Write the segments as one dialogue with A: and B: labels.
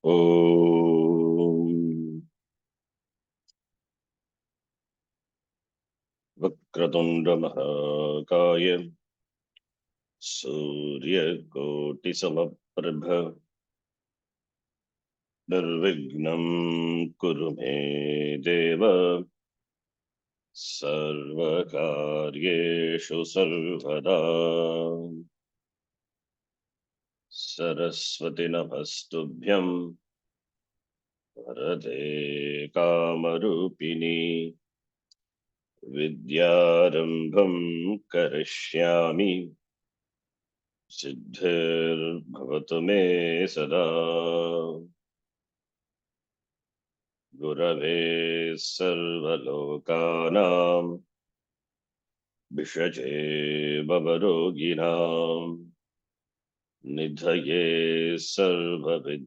A: ॐ वक्रतुण्डमहाकाय सूर्यकोटिसमप्रभ निर्विघ्नं कुरु मे देव सर्वकार्येषु सर्वदा। सरस्वती नमस्तुभ्यं वरदे कामरूपिणी विद्यारम्भं करिष्यामि सिद्धिर्भवतु मे सदा। गुरवे सर्वलोकानां विषजे भवरोगिणां निधये सर्वविद्यानां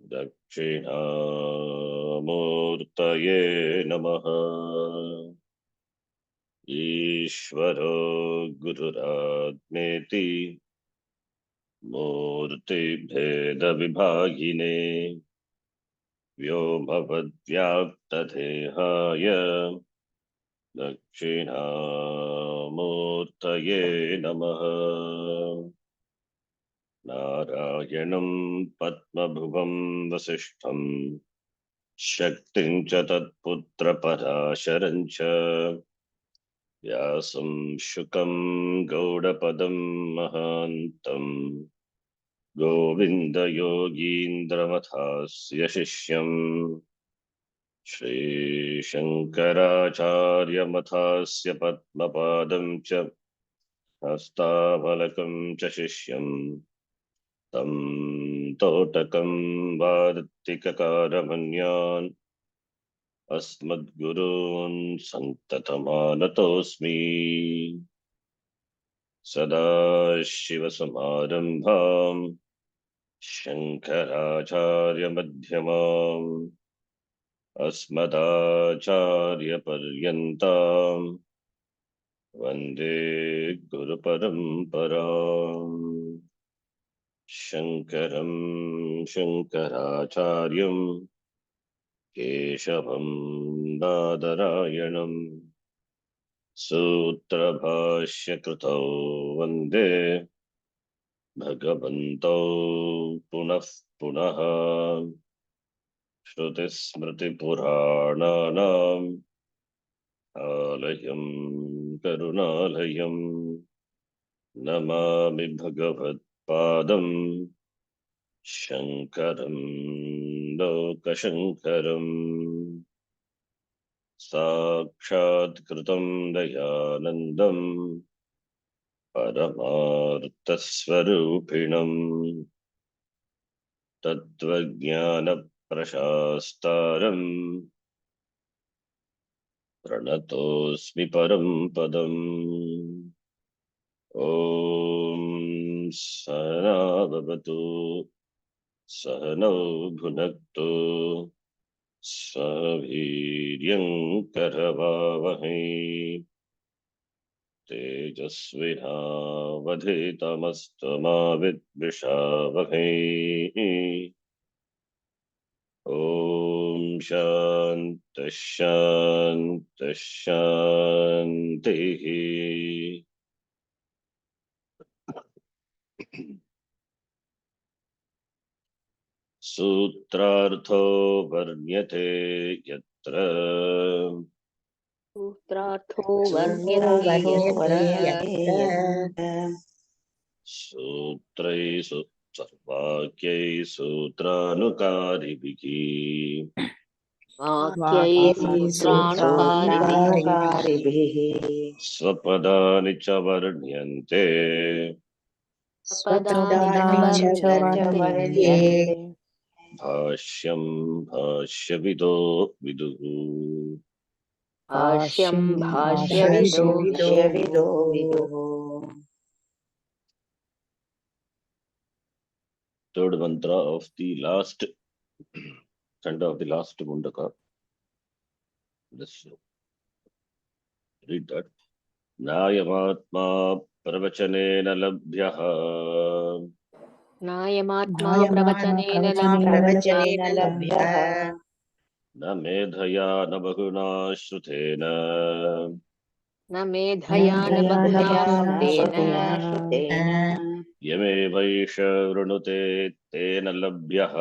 A: दक्षिणामूर्तये नमः। ईश्वरो गुरुरात्मेति मूर्तिभेदविभागिने व्योमवद्व्याप्तदेहाय दक्षिणामूर्तये नमः। नारायणं पद्मभुवं वसिष्ठं शक्तिं च तत्पुत्रपराशरं च व्यासं शुकं गौडपदं महान्तं गोविन्दयोगीन्द्रमथास्य शिष्यम् श्रीशङ्कराचार्यमथास्य पद्मपादं च हस्तामलकं च शिष्यम् तं तोटकं वार्तिककारमन्यान् अस्मद्गुरून् सन्ततमानतोऽस्मि। सदाशिवसमारम्भां शङ्कराचार्यमध्यमाम् अस्मदाचार्यपर्यन्तां वन्दे गुरुपरम्पराम्। शङ्करं शङ्कराचार्यं केशवं बादरायणं सूत्रभाष्यकृतौ वन्दे भगवन्तौ पुनः पुनः। श्रुतिस्मृतिपुराणानाम् आलयं करुणालयं नमामि भगवत्पादं शङ्करं लोकशङ्करम्। साक्षात्कृतं दयानन्दं परमार्थस्वरूपिणं तत्त्वज्ञानप्रशास्तारं प्रणतोऽस्मि परं पदम्। ॐ सहना भवतु सहनौ भुनक्तु सह वीर्यं करवावहै तेजस्विनावधीतमस्तु मा विद्विषावहै। ॐ शान्तिः शान्तिः शान्तिः। सूत्रार्थो वर्ण्यते यत्र
B: सूत्रार्थो
C: सूत्रो
B: वर्ण्यते
C: वर्ण्यते
B: यत्र
C: यत्र
A: सूत्रैः वाक्यैः सूत्रानुकारिभिः
B: वाक्यैः
C: वाक्यैः
B: सूत्राणुकारिभिः
C: सूत्रानुकारिभिः
A: स्वपदानि च वर्ण्यन्ते
B: पदानि च
C: स्वपदानि च
B: वर्ण्यन्ते
C: वर्ण्यन्ते
A: भाष्यं भाष्यविदो विदुः।
B: भाष्यं
C: भाष्यं
B: भाष्यविदो
C: भाष्यविदो
B: विदुः।
A: Third mantra of the last chanda of the last Mundaka. Let's read that. Nayamatma pravachanena labhyah
B: नायमात्मा
D: नायमात्मा
B: प्रवचनेन
D: प्रवचनेन
C: प्रवचनेन लभ्यः
A: न मेधया न बहुना श्रुतेन
B: न मेधया न
D: मेधया न
B: बहुना
C: मेधया न
B: श्रुतेन
C: बहुना श्रुतेन
A: यमेवैष वृणुते तेन लभ्यः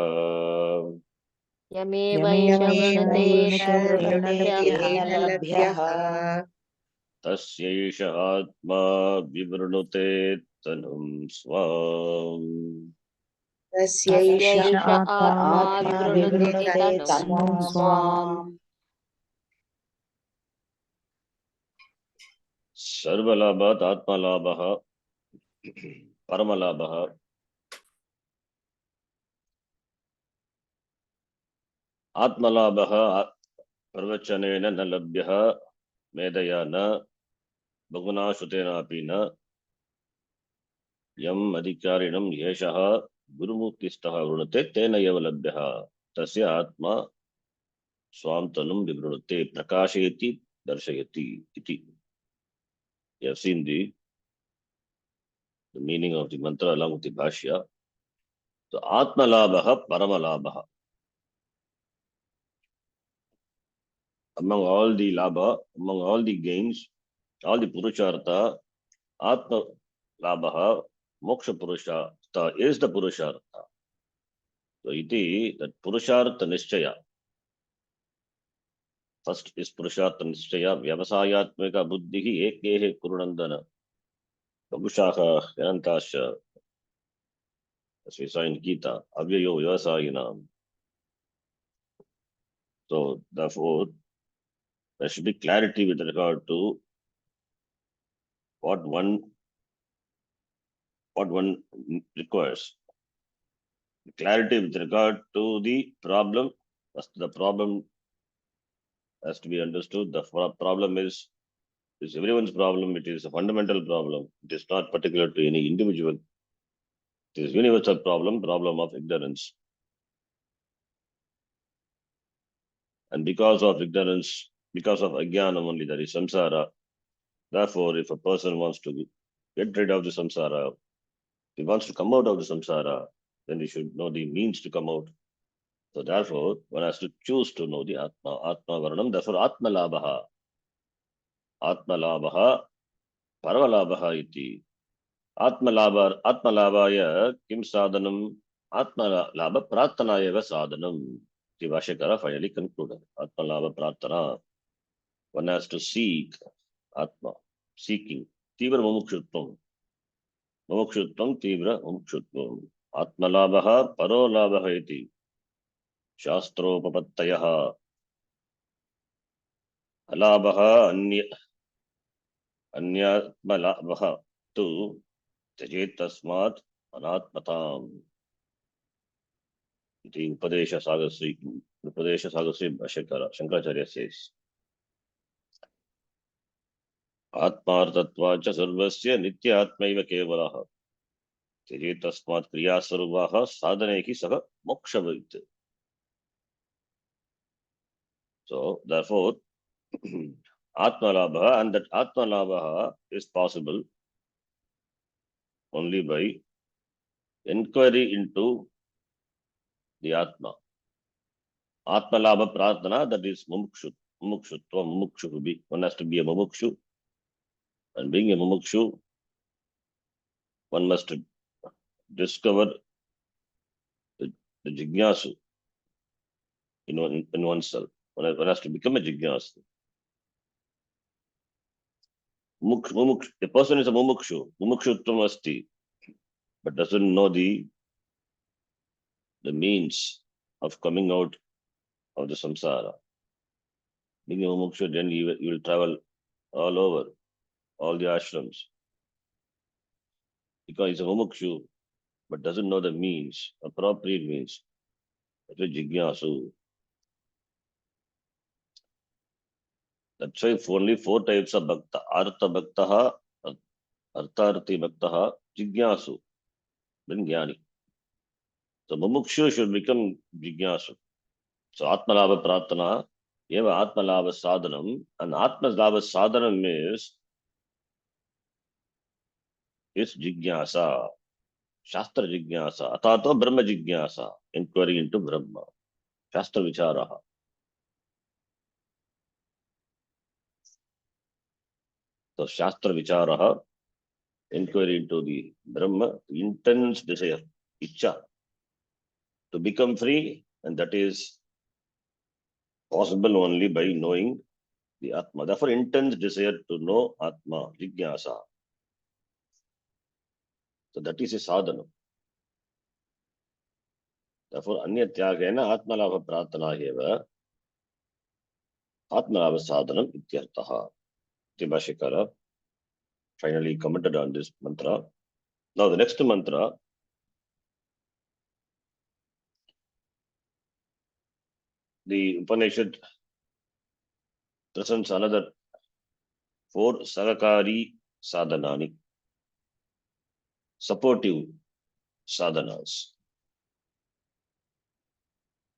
B: यमेवैष
D: यमेवैष
B: वृणुते
C: यमेवैष
D: तेन
C: वृणुते
B: लभ्यः
C: तेन लभ्यः
A: तस्यैष आत्मा विवृणुते तनुं स्वाम्
C: तस्यैष
B: तस्यैष आत्मा
C: आत्मा
B: विवृणुते
C: विवृणुते
B: तनुं
C: तनुं
B: स्वाम्
C: स्वाम्
A: सर्वलाभात् आत्मलाभः परमलाभः आत्मलाभः प्रवचनेन न लभ्यः मेधया न बहुना श्रुतेनापि न यम् अधिकारिणं येषः गुरुमुक्तिस्थः वृणुते तेन एव लभ्यः तस्य आत्मा स्वां तनुं विवृणुते प्रकाशयति दर्शयति इति. You have seen the meaning of the mantra along with the bhashya. So Atmalabha Paramalabha. Among all the labha, among all the gains, all the purushartha, Atma Labha, Moksha Purushartha is the Purushartha. So iti that Purushartha Nishchaya. First is Purushartha Nishchaya, Vyavasayatmika Buddhihi Ekehe Kurunandana. Bagushaha Yantasha, as we saw in Gita, Avyayo Vyavasayinam. So therefore, there should be clarity with regard to what one requires. Clarity with regard to the problem. The problem has to be understood. The problem is everyone's problem. It is a fundamental problem. It is not particular to any individual. It is universal problem of ignorance. And because of ignorance, because of ajnanam only, there is samsara. Therefore, if a person wants to get rid of the samsara, if he wants to come out of the samsara, then he should know the means to come out. So therefore, one has to choose to know the Atma, Atma Varanam. Therefore, Atma Labha, Paravalabha iti. Atma Labhaya Kim Sadhanam, Atma Labha Pratana Eva Sadhanam. The Vashakara finally concluded. Atma Labha Pratana. One has to seek Atma, seeking. Tivra Mumukshutvam. Mumukshutvam, Tivra Mumukshutvam. Atma Labha, Paro Labha iti. Shastropapattayaha. Alabha अन्यात्मलाभः तु त्यजेत् तस्मात् अनात्मताम् इति उपदेशसागरस्य Shankaracharya says. आत्मार्थत्वाच्च सर्वस्य नित्यात्मैव केवलः त्यजेत् तस्मात् क्रियास्वरूपः साधनैः सह मोक्षवित्. So therefore Atmalabha, and that Atmalabha is possible only by inquiry into the Atma. Atmalabha Pratana, that is Mumukshutva, Mumukshu. One has to be a Mumukshu. And being a Mumukshu, one must discover the Jignasu in oneself. One has to become a Jignasu. A person is a Mumukshu. Mumukshutvam asti, but doesn't know the means of coming out of the samsara. Being a Mumukshu, then you will travel all over, all the ashrams. Because he's a Mumukshu, but doesn't know the means, appropriate means. That's why Jignasu. That's why only 4 types of bhakta. Artha bhaktaha, artharthi bhaktaha, Jignasu, then Jnani. So Mumukshu should become Jignasu. So Atmalabha Pratana, Eva Atmalabha Sadhanam, and Atmalabha Sadhanam is Jignasa. Shastra Jigyasa, Atato Brahma Jigyasa, inquiry into Brahma. Shastra Vicharaha. So Shastra Vicharaha, inquiry into the Brahma, intense desire, Icha, to become free, and that is possible only by knowing the Atma. Therefore, intense desire to know Atma, Jigyasa. So that is a sadhana. Therefore, Anyatyagena Atmalabha Pratana Heva Atmalabha Sadhanam Ityartaha. Tibashikara finally commented on this mantra. Now, the next mantra, the Upanishad presents another 4 Sarakari Sadhanani, supportive sadhanas.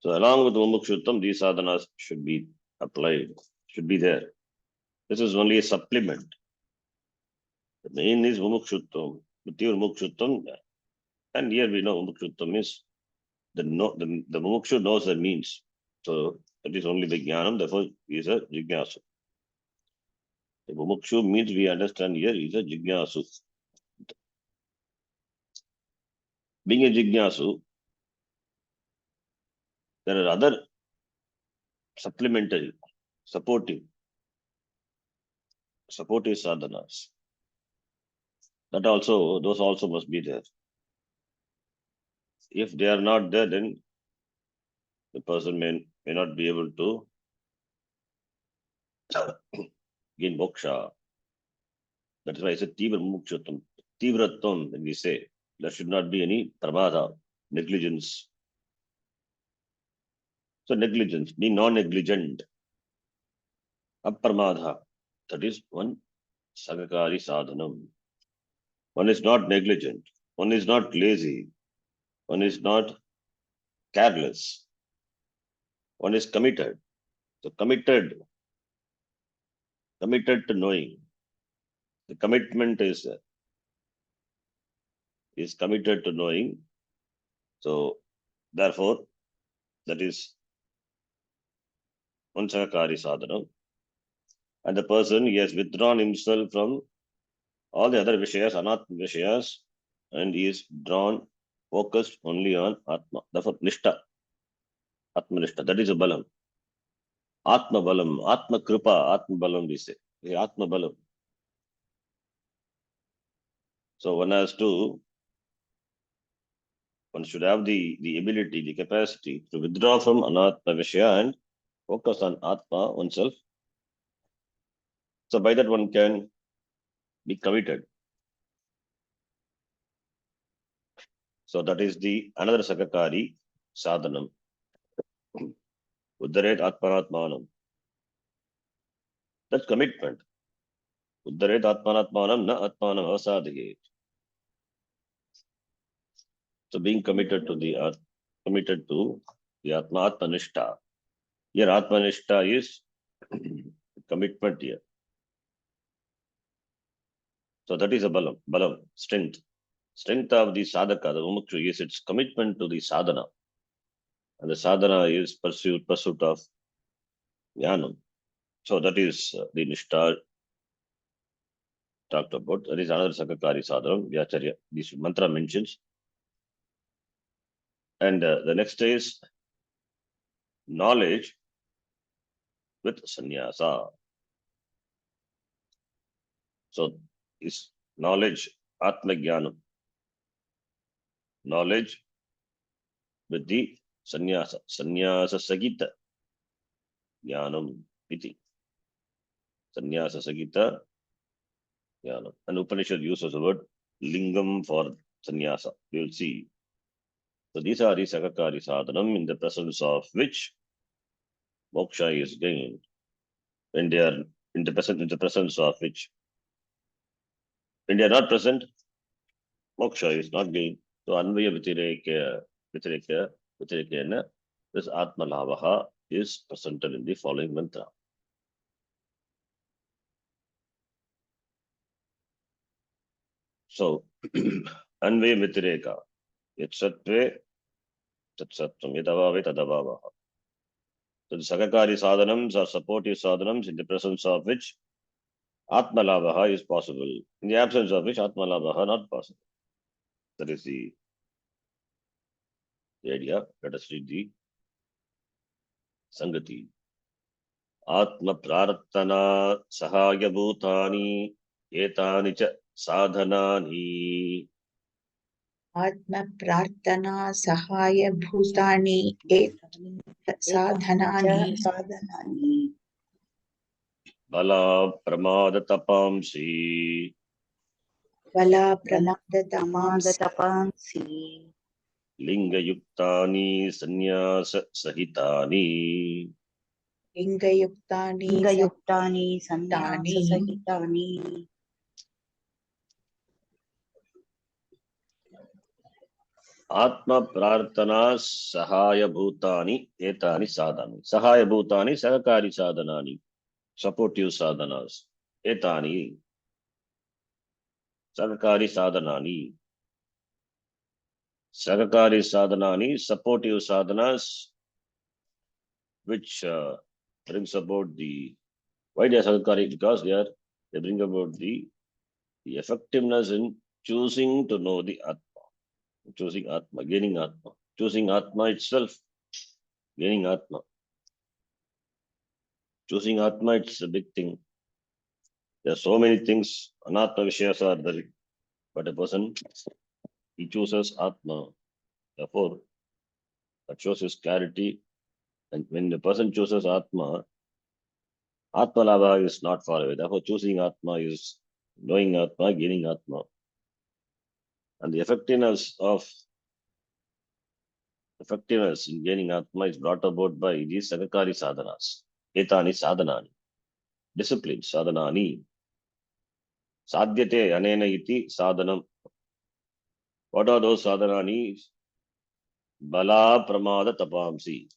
A: So, along with Mumukshuttam, these sadhanas should be applied, should be there. This is only a supplement. The main is Mumukshuttam, Mrityu Mumukshuttam, and here we know Mumukshuttam is the Mumukshu knows the means. So, that is only the Jnanam, therefore, he is a Jignasu. The Mumukshu means we understand here is a Jignasu. Being a Jignasu, there are other supplementary, supportive sadhanas. Those also must be there. If they are not there, then the person may not be able to gain moksha. That is why I said Tivra Mumukshutam. Tivrattam, when we say, there should not be any pramada, negligence. So negligence, being non-negligent, aparamadha, that is one sagakari sadhanam. One is not negligent, one is not lazy, one is not careless, one is committed. So committed to knowing. The commitment is committed to knowing. So therefore, that is one sagakari sadhanam. And the person, he has withdrawn himself from all the other vishayas, anatma vishayas, and he is focused only on atma. Therefore, nishta, atma nishta, that is a balam. Atma balam, atma kripa, atma balam, we say. Atma balam. So one should have the ability, the capacity to withdraw from anatma vishaya and focus on atma oneself. So by that one can be committed. So that is the another sakakari sadhanam. Uddaret atmanatmanam. That's commitment. Uddaret atmanatmanam na atmanam asadhyet. So being committed to the atma nishta. Here atma nishta is commitment here. So that is a balam, strength. Strength of the sadhaka, the mumukshu, is its commitment to the sadhana. And the sadhana is pursuit of jnanam. So that is the nishta talked about. That is another sakakari sadhana, Vyacharya. This mantra mentions. And the next is knowledge with sannyasa. So is knowledge, atma jnanam. Knowledge with the sannyasa sagita jnanam iti. Sannyasa sagita jnanam. And Upanishad uses the word lingam for sannyasa. We will see. So these are the sakakari sadhanam in the presence of which moksha is gained. When they are in the presence of which, when they are not present, moksha is not gained. So anvaya vitirekena, this atma lavaha is presented in the following mantra. So Anve Mitireka. Yetsatve Tatsatvam. Yadavave Tadavavaha. So the Sakakari sadhanams are supportive sadhanams in the presence of which Atmalabha is possible. In the absence of which Atmalabha not possible. That is the idea. Let us read the Sangati. Atma Prarthana Sahaya Bhutani Etani cha Sadhanani.
C: Atma Prarthana Sahaya Bhutani Sadhanani
A: Bala Pramada Tapamsi.
C: Bala Pramada Tapamsi
B: Tapansi.
A: Linga Yuktani Sanyasa Sahitani.
C: Linga Yuktani
B: Lingayuktani Sanyasa Sahitani.
A: Atma Prarthana Sahaya Bhutani Etani Sadhani. Sahaya Bhutani Sakakari Sadhanani. Supportive sadhanas. Etani Sakakari Sadhanani. Sakakari Sadhanani, supportive sadhanas, which brings about the, why they are Sakakari? Because they bring about the effectiveness in choosing to know the Atma. Choosing Atma, gaining Atma. Choosing Atma itself, gaining Atma. Choosing Atma, it's a big thing. There are so many things, Anatma Vishayas are there, but a person, he chooses Atma. Therefore, that shows his clarity. And when the person chooses Atma, Atma Labha is not far away. Therefore, choosing Atma is knowing Atma, gaining Atma. And the effectiveness in gaining Atma is brought about by these Sakakari sadhanas. Etani sadhanani. Discipline, sadhanani. Sadhyate anena iti sadhanam. What are those sadhanani? Bala pramada tapamsi.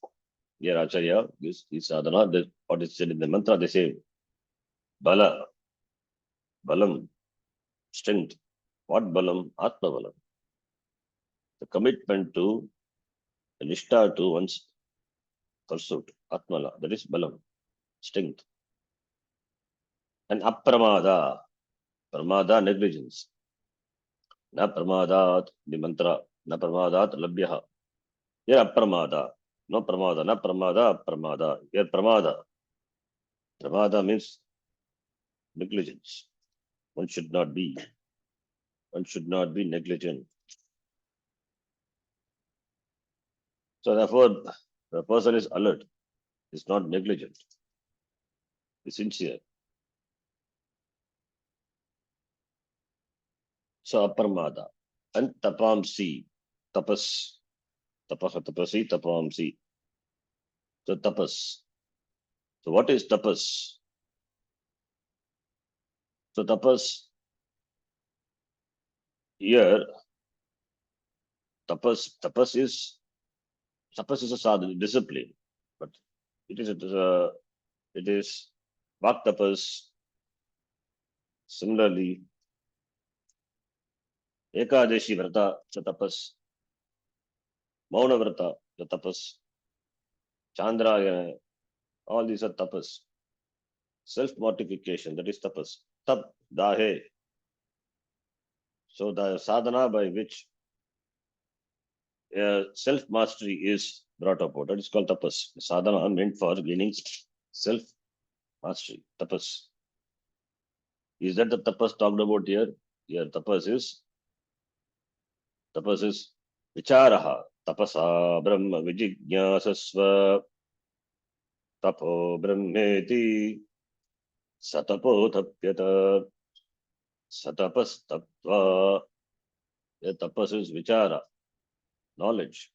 A: Here Acharya gives the sadhana. What is said in the mantra, they say Bala, Balam, strength. What Balam? Atma Balam. The commitment to the nishtha to one's pursuit, Atmala, that is Balam, strength. And Apramada, Pramada, negligence. Na Pramadat, the mantra, Na Pramadat, Labhyaha. Here Apramada, no Pramada, Na Pramada, Apramada. Here Pramada. Pramada means negligence. One should not be negligent. So therefore, the person is alert, is not negligent, is sincere. So Apramada. And Tapamsi, tapas, tapasi, tapamsi. So tapas. So what is tapas? So tapas, here, tapas is a sadhana, discipline, but it is vak tapas. Similarly, Ekadashi vrata, the tapas, Mauna vrata, the tapas, Chandrayana, all these are tapas. Self-mortification, that is tapas. Tap, dahe. So the sadhana by which self-mastery is brought about, that is called tapas. Sadhana meant for gaining self-mastery, tapas. Is that the tapas talked about here? Here, tapas is vicharaha. Tapasa brahma vijijnasasva tapo brahmeti satapo tapyata satapas tapva. The tapas is vichara, knowledge,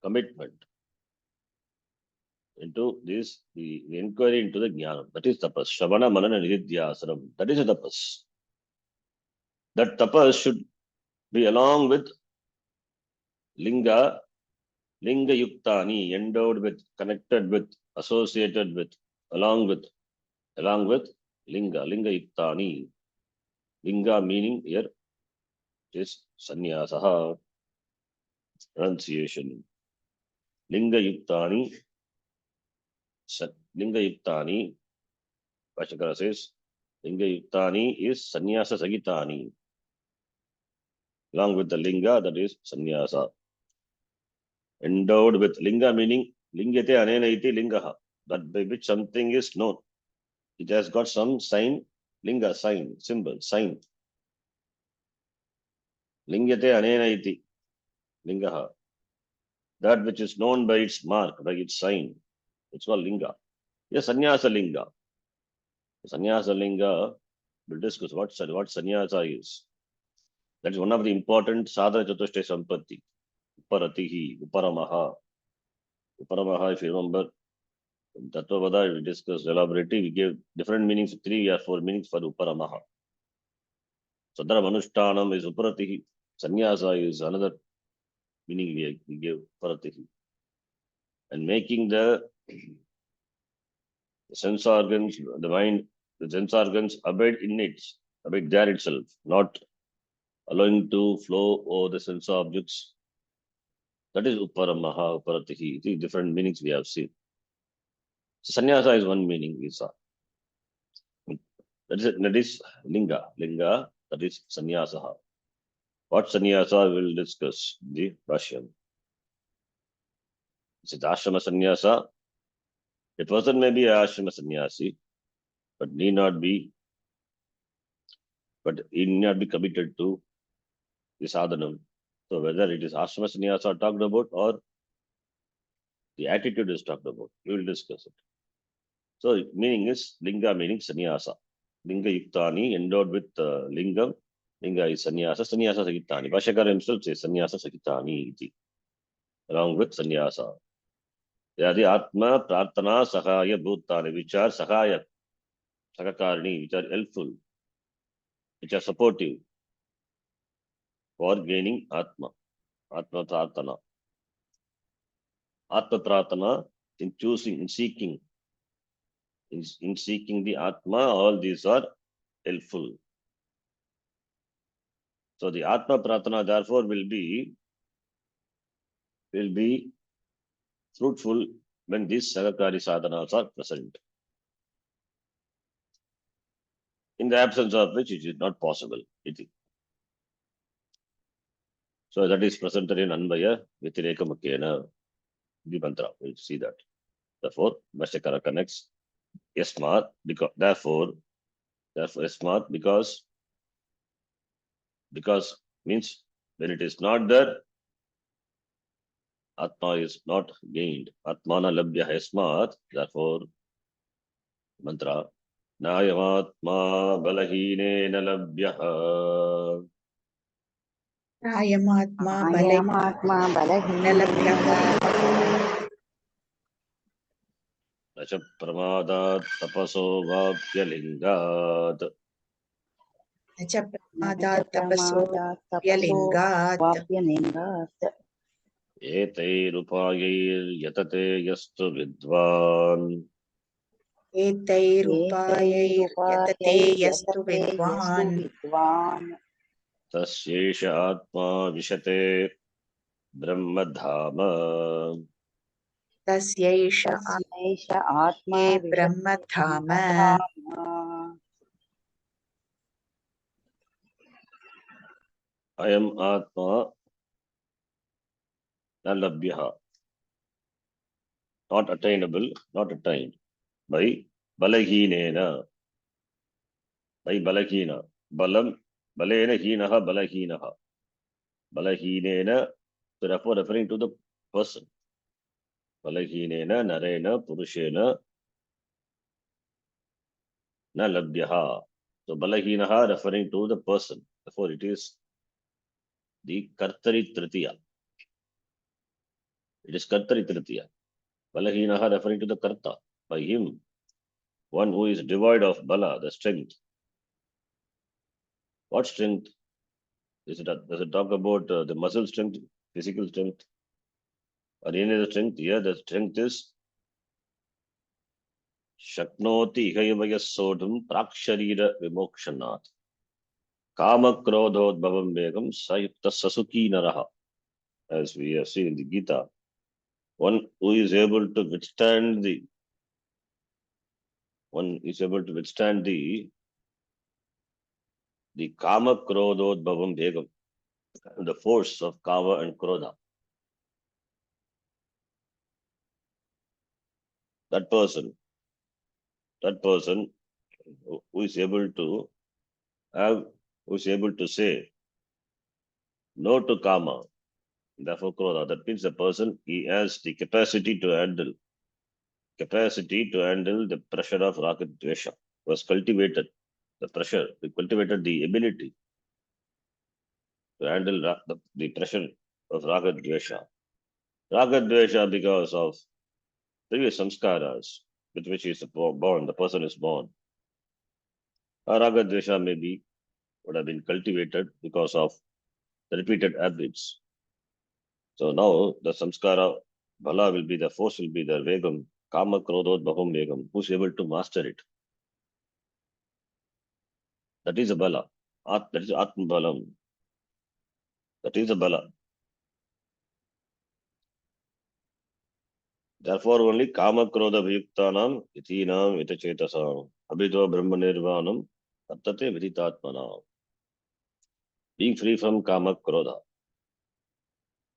A: commitment into this, the inquiry into the jnana. That is tapas. Shravana manana nididhyasanam. That is a tapas. That tapas should be along with linga yuktani, endowed with, connected with, associated with, along with linga yuktani. Linga meaning here It is sannyasa. Pronunciation. Linga yuktani. Linga yuktani. Bhashyakara says, Linga yuktani is sannyasa sagitani. Along with the linga, that is sannyasa. Endowed with linga meaning lingate anena iti lingaha. That by which something is known. It has got some sign, linga, sign, symbol, sign. Lingate anena iti lingaha. That which is known by its mark, by its sign. It's called linga. Yes, sannyasa linga. Sannyasa linga, we'll discuss what sannyasa is. That is one of the important sadhana chatushtaya sampatti. Uparatihi, uparamaha. Uparamaha, if you remember, in Tattvavada, we discussed elaborately, we gave different meanings, 3 or 4 meanings for uparamaha. Sadhana manushtanam is uparatihi. Sannyasa is another meaning we gave uparatihi. And making the sense organs, the mind, the sense organs abide there itself, not allowing to flow over the sense objects. That is uparamaha, uparatihi. The different meanings we have seen. So sannyasa is one meaning we saw. That is linga. Linga, that is sannyasa. What sannyasa we will discuss in the Bhashyam. Is it ashrama sannyasa? A person may be an ashrama sannyasi, but he need not be committed to the sadhanam. So whether it is ashrama sannyasa talked about or the attitude is talked about, we will discuss it. So meaning is linga meaning sannyasa. Linga yuktani endowed with lingam. Linga is sannyasa. Sannyasa sagitani. Bhashyakara himself says sannyasa sagitani iti. Along with sannyasa. They are the atma, prarthana, sahaya, bhutani, which are sahaya, sakakarni, which are helpful, which are supportive for gaining atma. Atma prarthana. Atma prarthana, in choosing, in seeking. In seeking the atma, all these are helpful. So the atma prarthana therefore will be fruitful when these sagakari sadhanas are present. In the absence of which it is not possible. So that is presented in Anvaya Vitireka Mukhena, the mantra. We'll see that. Therefore, Bhashyakara connects Yasmat, Yasmat, because means when it is not there, Atma is not gained. Atmana labhya Yasmat, therefore, mantra. Nayamatma balahine labhya.
C: Ayamatma
B: Ayamatma
C: balahina
A: Nacha pramadat tapaso vapyalingat.
C: Nacha
B: Nacha
C: pramadat tapaso
B: pramada tapaso
C: vyalingat
B: vapyalingat
A: Etairupayair yatate yastu vidvan.
C: etairupayair yatate
B: etairupayair
C: yastu
B: yatate yastu
C: vidvan
B: vidvan
A: Tasyesha atma vishate brahmadhama.
C: tasyaisha
B: tasyaisha atma
C: ate
B: vishate
C: brahmadhama
B: brahmadhama.
A: Ayam atma nalabhyaha. Not attainable, not attained. By balahinena. By balahina. Balam, balena hinaha, balahinaha. Balahinena, so therefore referring to the person. Balahinena, narena, purushena, na labhyaha. So balahinaha referring to the person. Therefore it is the kartari tritiya. It is kartari tritiya. Balahinaha referring to the karta. By him, one who is devoid of bala, the strength. What strength? Does it talk about the muscle strength, physical strength, or any other strength? Here the strength is Shaknoti ihayavaya sodham praksharira vimokshanat. Kama krodhodbhavam vegam sayukta sasuki naraha. As we have seen in the Gita, one who is able to withstand the kama krodhodbhavam vegam, the force of kama and krodha. That person who is able to who is able to say no to kama, therefore krodha. That means the person, he has the capacity to handle the pressure of raga dvesha. Was cultivated the pressure, he cultivated the ability to handle the pressure of raga dvesha. Raga dvesha because of previous samskaras with which he is born, the person is born. Raga dvesha would have been cultivated because of the repeated habits. So now the samskara bala will be the force, will be the vegam, kama krodhot bahum vegam, who's able to master it. That is a bala. That is atma balam. That is a bala. Therefore only kama krodha bhayuktanam itinam itachetasam abhidva brahma nirvanam tattate viditatmana. Being free from kama krodha.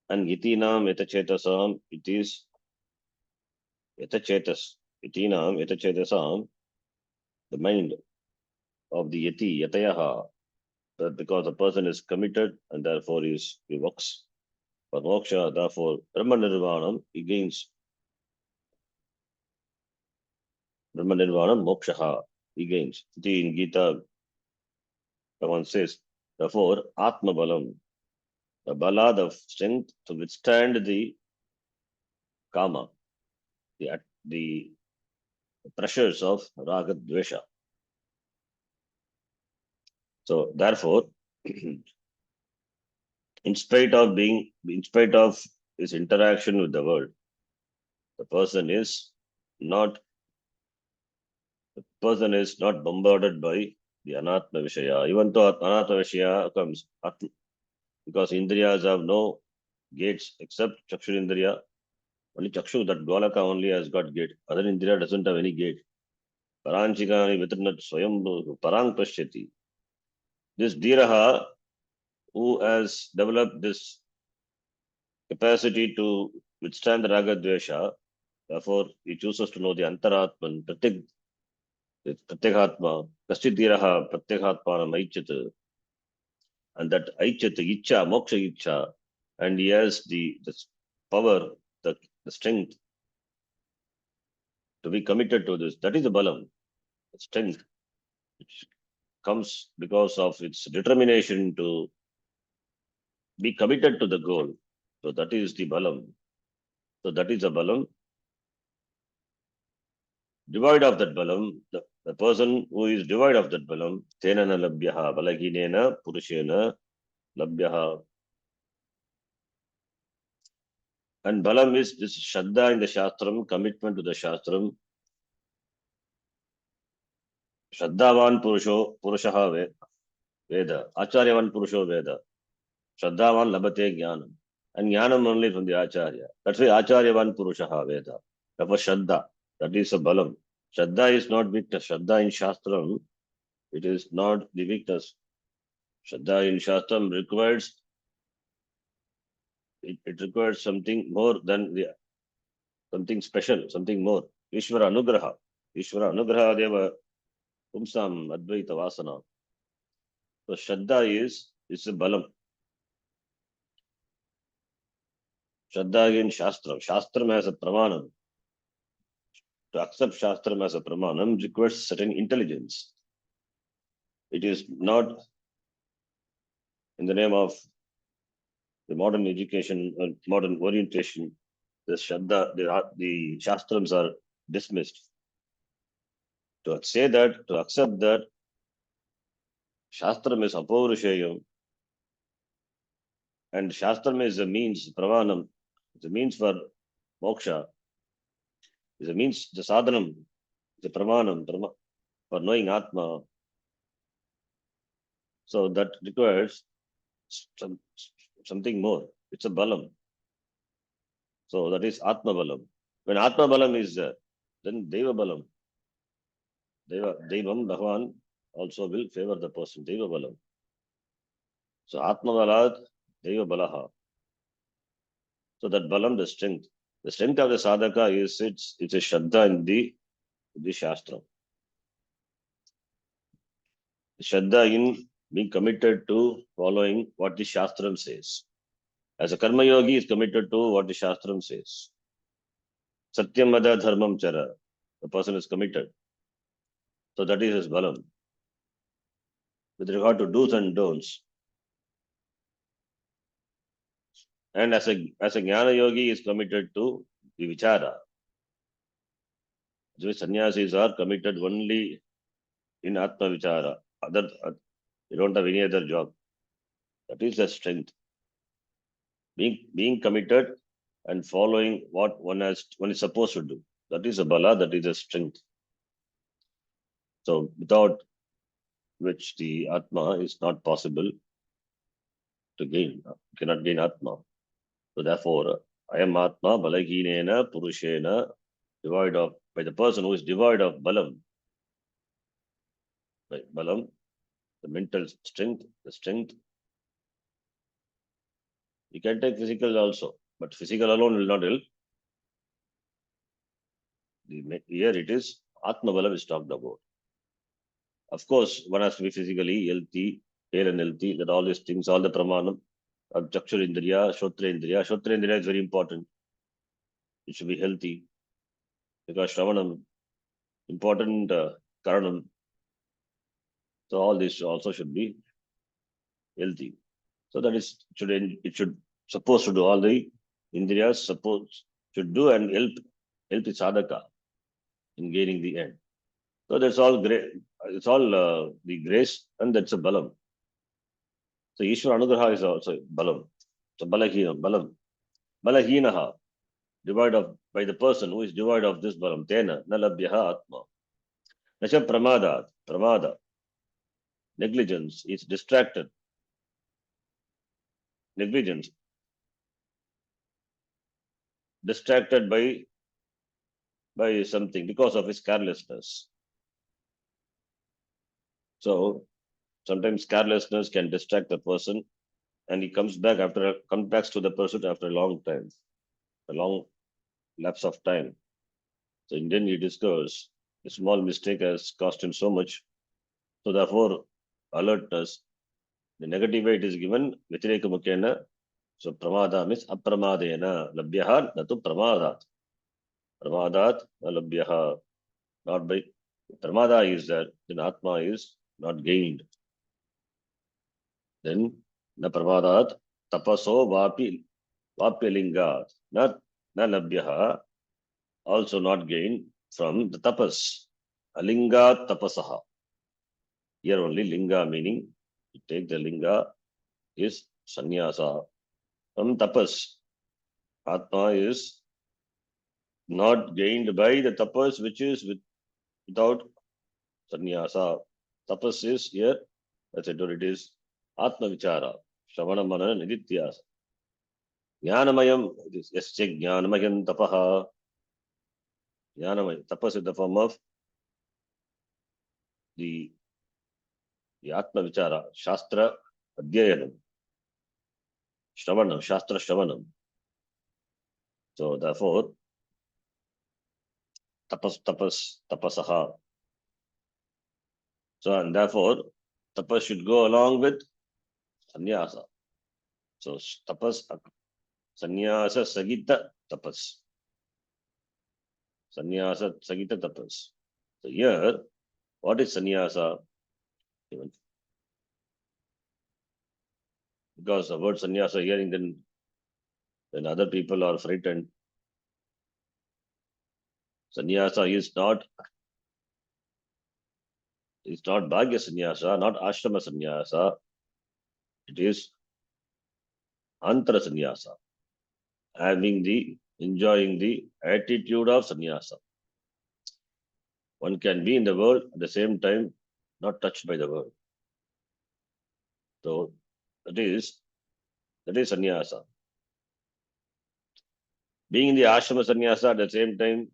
A: And itinam itachetasam, it is itachetas. Itinam itachetasam, the mind of the yatayaha, because the person is committed and therefore he works for moksha, therefore Brahma Nirvanam, he gains Brahma Nirvanam, moksha, he gains. In Gita, Bhagavan says, therefore Atma Balam, the bala, the strength to withstand the kama, the pressures of raga dvesha. So therefore, in spite of his interaction with the world, the person is not bombarded by the anatma vishaya. Even though anatma vishaya comes, because indriyas have no gates except chakshu indriya. Only chakshu, that golaka only has got gate. Other indriya doesn't have any gate. Paranchikani vitrinat swayam parang pashyati. This dhiraha, who has developed this capacity to withstand the raga dvesha, therefore he chooses to know the antaratman, pratyekatma, kaschidiraha pratyekatmanam aichit, and that aichit, icha, moksha icha, and he has the power, the strength to be committed to this. That is the balam, the strength, which comes because of its determination to be committed to the goal. So that is the balam. So that is a balam. Devoid of that balam, the person who is devoid of that balam, tenana labhyaha, balahinena purushena labhyaha. And balam is this shraddha in the shastram, commitment to the shastram. Shraddhavan purushaha veda, acharyavan purusho veda. Shraddhavan labhate jnanam. And jnanam only from the acharya. That's why acharyavan purushaha veda. Therefore shraddha, that is a balam. Shraddha is not weakness. Shraddha in shastram, it is not the weakness. Shraddha in shastram requires it requires something more than something special, something more. Ishvara Anugraha. Ishvara Anugraha Deva Pumsam Advaita Vasana. So Shraddha is a balam. Shraddha again Shastram. Shastram as a pramanam. To accept Shastram as a pramanam requires certain intelligence. It is not in the name of the modern education or modern orientation. The Shraddha, the Shastrams are dismissed. To say that, to accept that Shastram is Apaurishayam, and Shastram is a means, Pravanam, it's a means for moksha, it's a means, the sadhanam, it's a pramanam, for knowing Atma. So that requires something more. It's a balam. So that is Atma Balam. When Atma Balam is there, then Deva Balam. Devam, Bhagavan also will favor the person. Deva Balam. So Atma Balat, Deva Balaha. So that Balam, the strength. The strength of the sadhaka is it's a Shraddha in the Shastra. Shraddha in being committed to following what the Shastram says. As a Karma Yogi is committed to what the Shastram says. Satyam Mada Dharmam Chara. The person is committed. So that is his Balam. With regard to do's and don'ts. And as a Jnana Yogi is committed to the Vichara. So sannyasis are committed only in Atma Vichara. You don't have any other job. That is the strength. Being committed and following what one is supposed to do. That is a bala, that is a strength. So without which the Atma is not possible to gain. You cannot gain Atma. So therefore, I am Atma, Balahinena, Purushena, devoid of, by the person who is devoid of Balam. By Balam, the mental strength, the strength. You can take physical also, but physical alone will not help. Here it is Atma Balam is talked about. Of course, one has to be physically healthy, hale and healthy, that all these things, all the pramanam, Chakshur Indriya, Shrotra Indriya. Shrotra Indriya is very important. It should be healthy because Shravanam, important Karanam. So all this also should be healthy. So that is it should supposed to do all the Indriyas should do and help the sadhaka in gaining the end. So that's all great. It's all the grace and that's a balam. So Ishwar Anugraha is also balam. So balam. Balahinaha, devoid of by the person who is devoid of this balam. Tena, nalabhyaha atma. Nasha pramada. Negligence is distracted. Negligence. Distracted by something because of his carelessness. So sometimes carelessness can distract the person and he comes back to the pursuit after a long time, a long lapse of time. So then he discovers a small mistake has cost him so much. So therefore, alertness, the negative way it is given, Vitireka Mukena. So pramada means apramadena, labhyaha natu pramadat. Pramadat labhyaha, not by pramada is there, then Atma is not gained. Then na pramadat tapaso vapyalingat, not na labhyaha, also not gained from the tapas. Alinga tapasaha. Here only linga meaning, you take the linga is sannyasa. From tapas, Atma is not gained by the tapas which is without sannyasa. Tapas is here, that's it is Atma Vichara, Shravana Manana Nidithyasa. Jnanamayam, it is Yasya Jnanamayam Tapaha. Jnanamayam, tapas is the form of the Atma Vichara, Shastra Adhyayanam, Shravanam, Shastra Shravanam. So therefore, tapasaha. So and therefore, tapas should go along with sannyasa. So tapas, sannyasa sagita tapas. Sannyasa sagita tapas. So here, what is sannyasa? Because the word sannyasa hearing, then other people are frightened. Sannyasa is not bhagya sannyasa, not ashrama sannyasa. It is antara sannyasa, enjoying the attitude of sannyasa. One can be in the world at the same time not touched by the world. So that is sannyasa. Being in the ashrama sannyasa at the same time,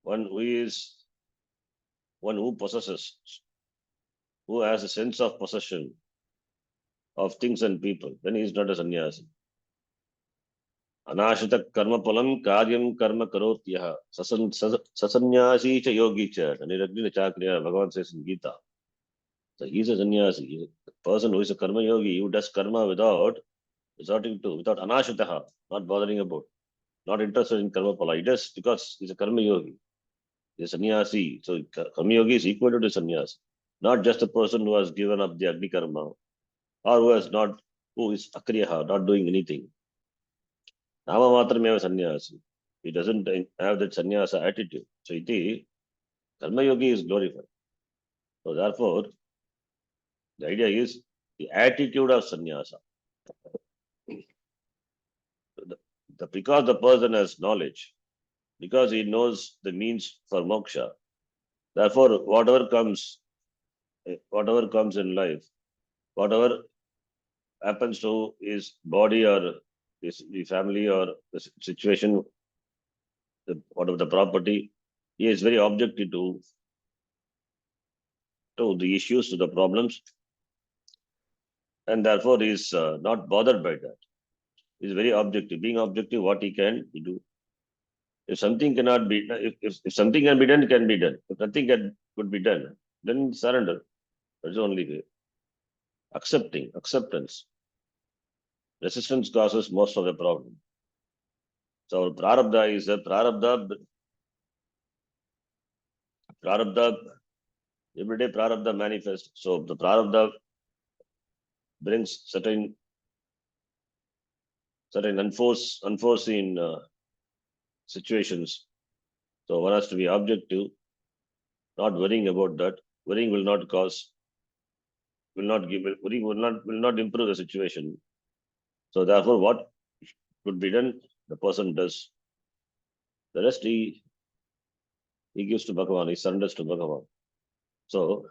A: one who possesses, who has a sense of possession of things and people, then he is not a sannyasi. Anashita karma palam karyam karma karotyaha sasannyasi cha yogi cha. Niragni chakriya, Bhagavan says in Gita. So he is a sannyasi. He is a person who is a karma yogi, who does karma without without anashitaha, not bothering about, not interested in karma pala. He does because he's a karma yogi. He's a sannyasi. So karma yogi is equal to the sannyasi. Not just a person who has given up the agni karma or who is akriyaha, not doing anything. Nama matrameva sannyasi. He doesn't have that sannyasa attitude. So iti, karma yogi is glorified. So therefore, the idea is the attitude of sannyasa. Because the person has knowledge, because he knows the means for moksha, therefore whatever comes in life, whatever happens to his body or the family or the situation, whatever the property, he is very objective to the issues, to the problems, and therefore he is not bothered by that. He is very objective. Being objective, what he do. If something cannot be, if something can be done, it can be done. If nothing could be done, then surrender. That's the only way. Acceptance. Resistance causes most of the problem. So our prarabdha is a prarabdha, everyday prarabdha manifests. So the prarabdha brings certain unforeseen situations. So one has to be objective, not worrying about that. Worrying will not improve the situation. So therefore, what could be done, the person does. The rest he gives to Bhagavan, he surrenders to Bhagavan. So,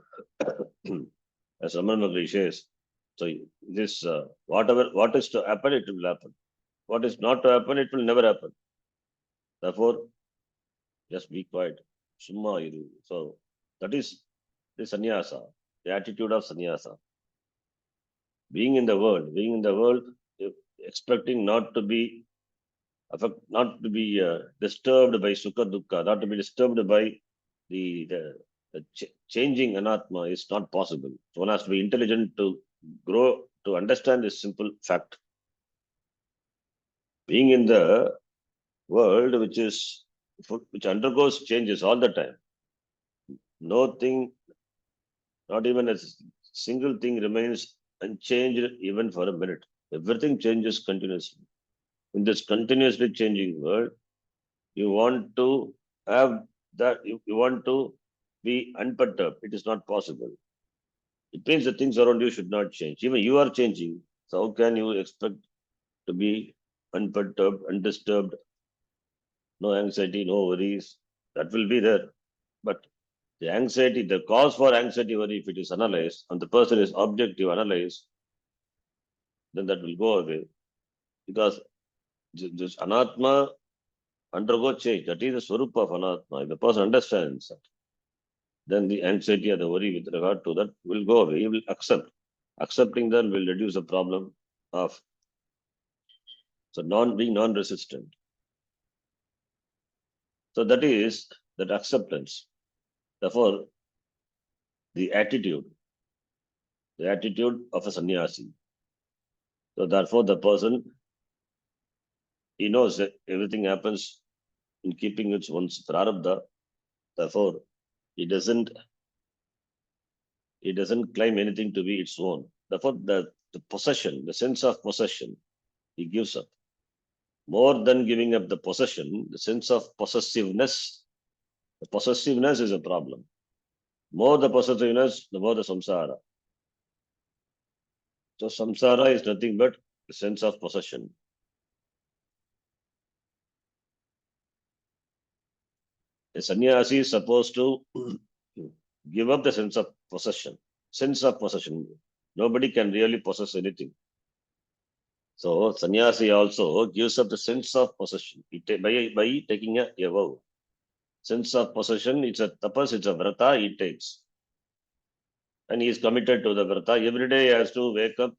A: as Raman Maharishi says, so this what is to happen, it will happen. What is not to happen, it will never happen. Therefore, just be quiet. Summa iru. So that is the sannyasa, the attitude of sannyasa. Being in the world, expecting not to be disturbed by sukha dukkha, not to be disturbed by the changing anatma is not possible. So one has to be intelligent to grow, to understand this simple fact. Being in the world which undergoes changes all the time. Nothing, not even a single thing remains unchanged even for a minute. Everything changes continuously. In this continuously changing world, you want to have that, you want to be unperturbed. It is not possible. It means the things around you should not change. Even you are changing. So how can you expect to be unperturbed, undisturbed, no anxiety, no worries? That will be there. But the anxiety, the cause for anxiety, worry, if it is analyzed and the person is objective, analyzed, then that will go away. Because this anatma undergo change. That is the swarupa of anatma. If the person understands that, then the anxiety or the worry with regard to that will go away. He will accept. Accepting that will reduce the problem of being non-resistant. So that is that acceptance. Therefore, the attitude of a sannyasi. So therefore, the person, he knows that everything happens in keeping with one's prarabdha. Therefore, he doesn't claim anything to be its own. Therefore, the possession, the sense of possession, he gives up. More than giving up the possession, the sense of possessiveness, the possessiveness is a problem. More the possessiveness, the more the samsara. So samsara is nothing but the sense of possession. A sannyasi is supposed to give up the sense of possession. Sense of possession. nobody can really possess anything. So sannyasi also gives up the sense of possession by taking a vow. Sense of possession, it's a tapas, it's a vrata he takes. And he is committed to the vrata. Every day he has to wake up,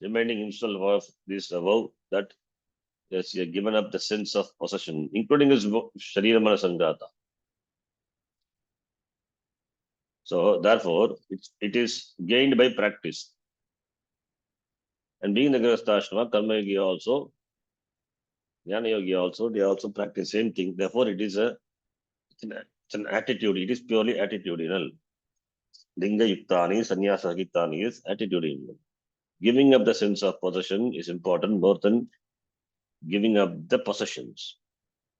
A: reminding himself of this vow that yes, he has given up the sense of possession, including his Shariramana Sanghata. So therefore, it is gained by practice. And being the Grihastha Karma Yogi also, Jnana Yogi also, they also practice same thing. Therefore, it's an attitude. It is purely attitudinal. Linga Yuktani, Sannyasa Gitani is attitudinal. Giving up the sense of possession is important more than giving up the possessions.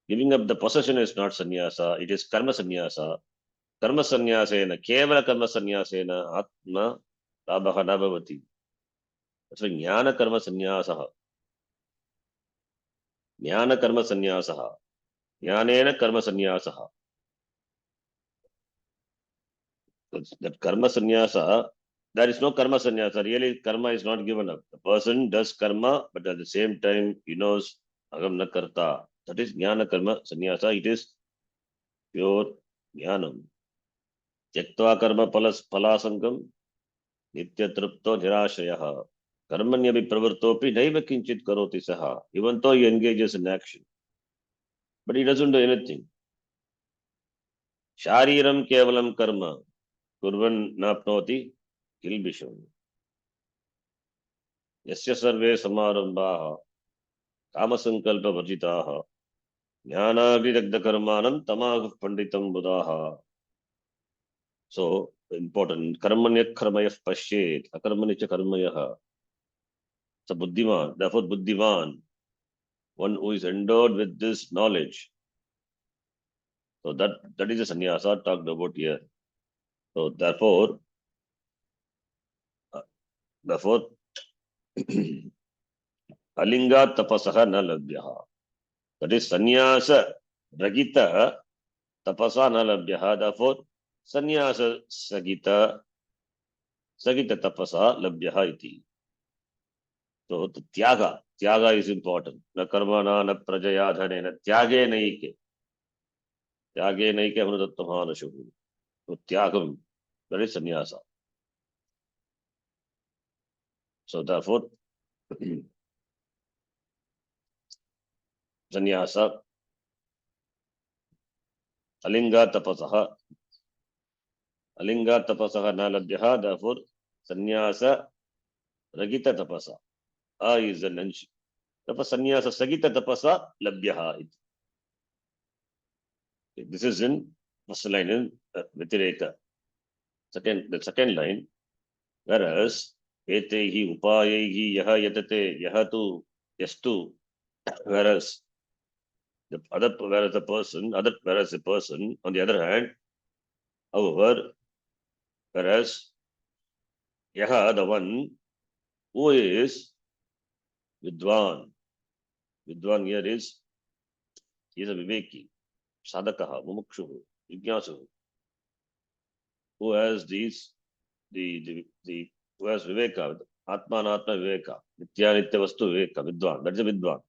A: Giving up the possession is not sannyasa, it is karma sannyasa. Karma sannyasena, kevala karma sannyasena, atma labhaha nabhavati. That's why jnana karma sannyasaha. Jnana karma sannyasaha. Jnanena karma sannyasaha. That karma sannyasa, there is no karma sannyasa. Really, karma is not given up. The person does karma, but at the same time, he knows agam na karta. That is jnana karma sannyasa. It is pure jnanam. Tyaktva karma palasangam nityatrupto nirashayah. Karmanyabhi pravartopi naiva kinchit karoti saha. Even though he engages in action, but he doesn't do anything. Shariram kevalam karma. Kurvan napnoti kilbisham. Yasya sarve samarambhaha. Kamasankalpa varjitaha. Jnanagridagda karmanam tamagah panditam buddhaha. So, important. Karmanya karmayah pashet. Akarmanicha karmayah. So, buddhiman. Therefore, buddhiman. One who is endowed with this knowledge. So, that is a sannyasa talked about here. So, therefore, alinga tapasaha na labhyaha. That is sannyasa ragita tapasa na labhyaha. Therefore, sannyasa sagita tapasa labhyaha iti. So, the tyaga is important. Na karmana na prajaya dhane na tyage naike. Tyage naike anudattamana shuhu. So, tyagam, that is sannyasa. So, therefore, sannyasa alinga tapasaha na labhyaha. Therefore, sannyasa ragita tapasa. Is an ansh. Therefore, sannyasa sagita tapasa labhyaha. This is in first line in Vitireka. The second line, whereas etehi upayehi yaha yatate yahatu yastu, whereas the person, on the other hand, however, whereas yaha, the one who is vidwan here is a viveki, sadakaha, mumukshuhu, jignasu, who has these who has viveka, atma anatma viveka, nitya nitya vastu viveka, vidwan. That is a vidwan.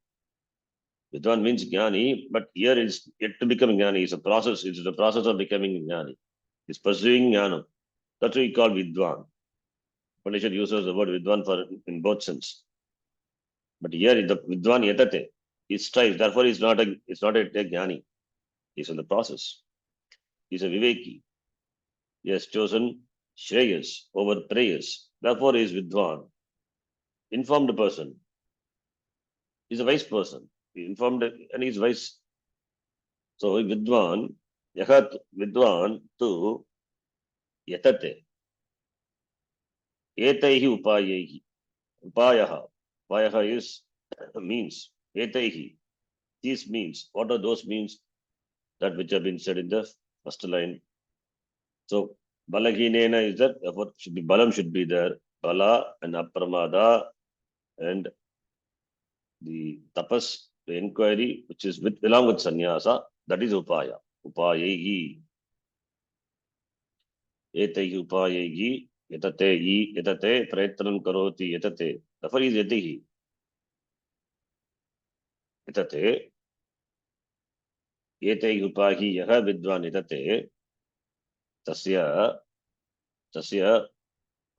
A: Vidwan means jnani, but here is yet to become jnani. It's a process. It's the process of becoming jnani. It's pursuing jnana. That's what we call vidwan. Upanishad uses the word vidwan for in both sense. But here the vidwan yatate, he strives. Therefore, it's not a jnani. He's in the process. He's a viveki. He has chosen shreyas over prayers. Therefore, he is vidwan. Informed person. He's a wise person. He's informed and he's wise. So vidwan, yahat vidwan tu yatate. Etaihi upayehi. Upayaha. Upayaha is means. Etaihi. These means. What are those means? That which have been said in the first line. So balahinena is that, therefore balam should be there. Bala and apramada and the tapas, the inquiry, which is along with sannyasa, that is upaya. Upayehi. Etaihi upayehi Yatate prayatnam karoti yatate. Therefore is yatihi. Yatate yate upahi yaha vidwan yatate tasya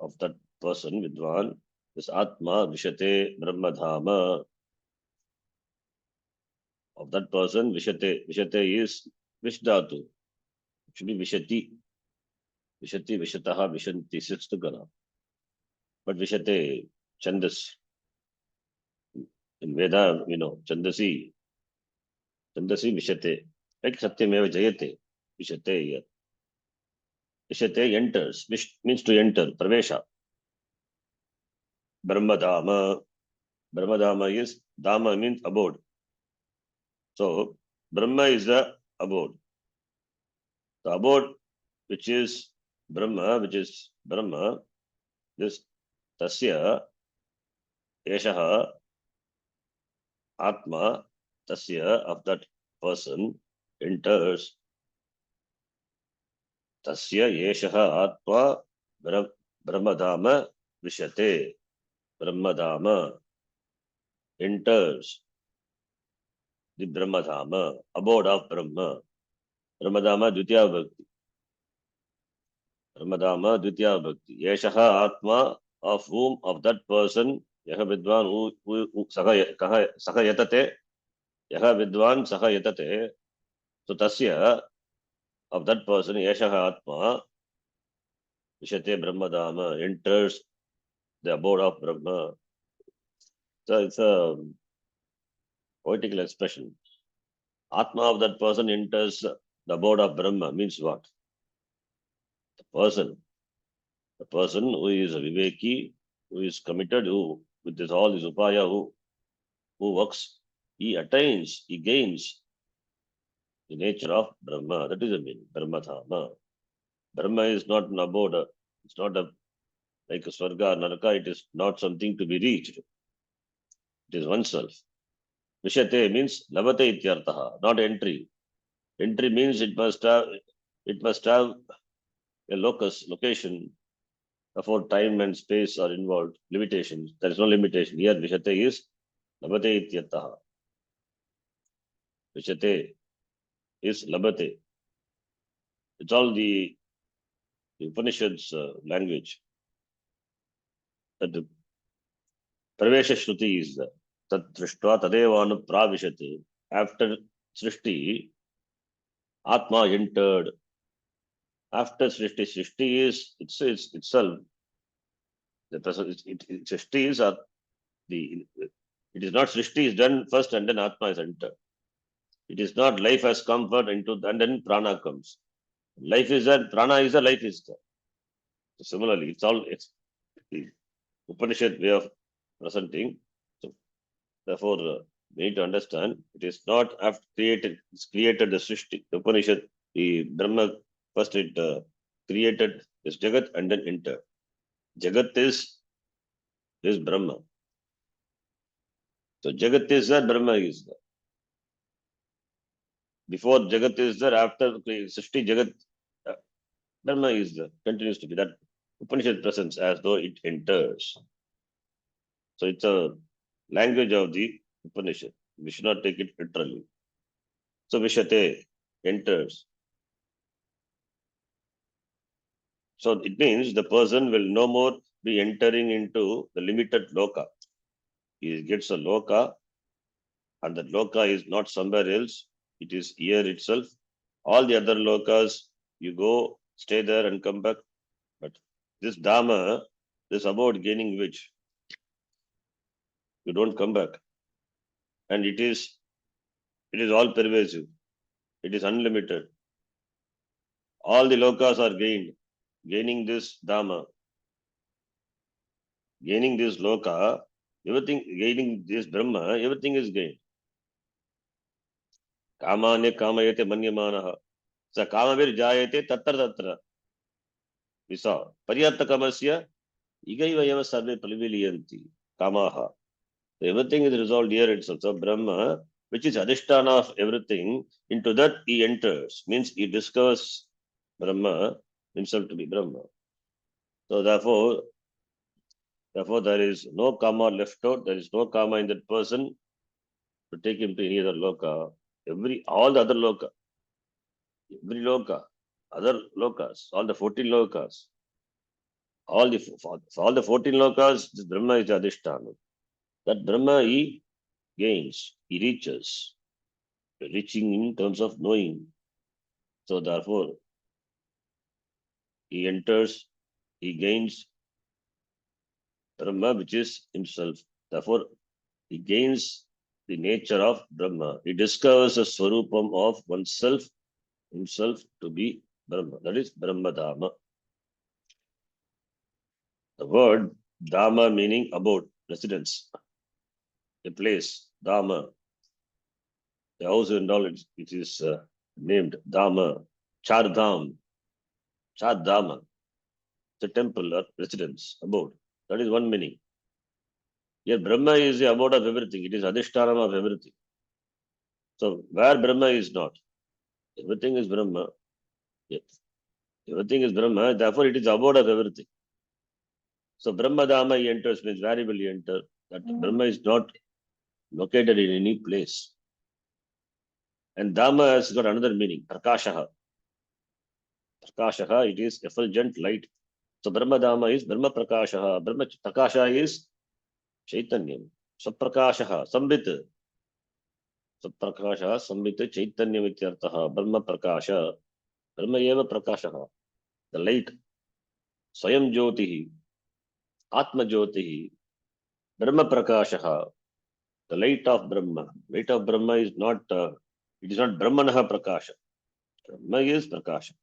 A: of that person vidwan is atma vishate brahmadhama of that person vishate is vishdhatu. It should be vishataha vishanti sixth gana. But vishate chandas in Veda, chandasi vishate. Like satyameva jayate. Vishate enters. Vish means to enter. Pravesha. Brahmadhama. Brahmadhama is Dhamma means abode. So Brahma is the abode. The abode which is Brahma, this tasya yeshaha atma tasya of that person enters. Tasya yeshaha atma brahmadhama vishate. Brahmadhama enters the Brahmadhama, abode of Brahma. Brahmadhama Dvitiya Bhakti. Brahmadhama Dvitiya Bhakti. Yeshaha Atma of whom, of that person, Yaha Vidwan who Saha Yatate, Yaha Vidwan Saha Yatate. So Tasya of that person, Yeshaha Atma, Vishate Brahmadhama, enters the abode of Brahma. So it's a poetical expression. Atma of that person enters the abode of Brahma means what? The person who is a Viveki, who is committed, who with this all this upaya, who works, he attains, he gains the nature of Brahma. That is the meaning, Brahmadhama. Brahma is not an abode, it's not like a Swarga, Naraka, it is not something to be reached. It is oneself. Vishate means Lavate ityartaha, not entry. Entry means it must have a location. Therefore, time and space are involved. Limitations. There is no limitation. Here, Vishate is Labate ityataha. Vishate is Labate. It's all the Upanishads language. That the Pravesha Shruti is Tat Trishtva Tadevanu Pravishate. After Srishti, Atma entered. After Srishti is itself. The Srishti is it is not Srishti is done first and then Atma is entered. It is not life has come first and then prana comes. Life is there, prana is there, life is there. So similarly, it's the Upanishad way of presenting. So therefore, we need to understand it is not after it's created the Srishti, the Upanishad, the Brahma, first it created this Jagat and then entered. Jagat is Brahma. So Jagat is there, Brahma is there. Before Jagat is there, after Srishti, Jagat, Brahma is there, continues to be. That Upanishad presents as though it enters. So it's a language of the Upanishad. We should not take it literally. So Vishate enters. So it means the person will no more be entering into the limited loka. He gets a loka, and that loka is not somewhere else. It is here itself. All the other lokas, you go, stay there and come back. But this Dhamma, this about gaining which you don't come back. And it is all pervasive. It is unlimited. All the lokas are gained. Gaining this Dhamma, gaining this loka, everything, gaining this Brahma, everything is gained. Kamane kamayate manyamanaha. Sa kamavir jayate tatra. We saw. Paryata kamasya igayvayava sarve paliviliyanti. Kamaha. So everything is resolved here itself. So Brahma, which is adhisthana of everything, into that he enters. Means he discovers Brahma himself to be Brahma. So therefore, there is no karma left out. There is no karma in that person to take him to any other loka. All the other loka, every loka, other lokas, all the 14 lokas, for all the 14 lokas, this Brahma is the Adhisthana. That Brahma he gains, he reaches, reaching in terms of knowing. So therefore, he enters, he gains Brahma, which is himself. Therefore, he gains the nature of Brahma. He discovers the swarupam of oneself, himself to be Brahma. That is Brahma Dhamma. The word Dhamma meaning abode, residence, a place, Dhamma. The house and all, it is named Dhamma, Char Dham, Char Dhama. It's a temple or residence, abode. That is one meaning. Here, Brahma is the abode of everything. It is Adhishtanam of everything. So, where Brahma is not, everything is Brahma. Yes. Everything is Brahma, therefore it is abode of everything. So, Brahma Dhamma he enters means where he will enter. That Brahma is not located in any place. And Dhamma has got another meaning, Prakashaha. Prakashaha, it is effulgent light. So, Brahma Dhamma is Brahma Prakashaha. Brahma Prakasha is Chaitanyam. Saprakashaha, Sambit. Saprakasha, Sambit, Chaitanyam ityartaha. Brahma Prakasha. Brahma eva Prakashaha. The light. Swayam Jyotihi. Atma Jyotihi. Brahma Prakashaha. The light of Brahma. Light of Brahma is not, it is not Brahmanaha Prakasha. Brahma is Prakasha.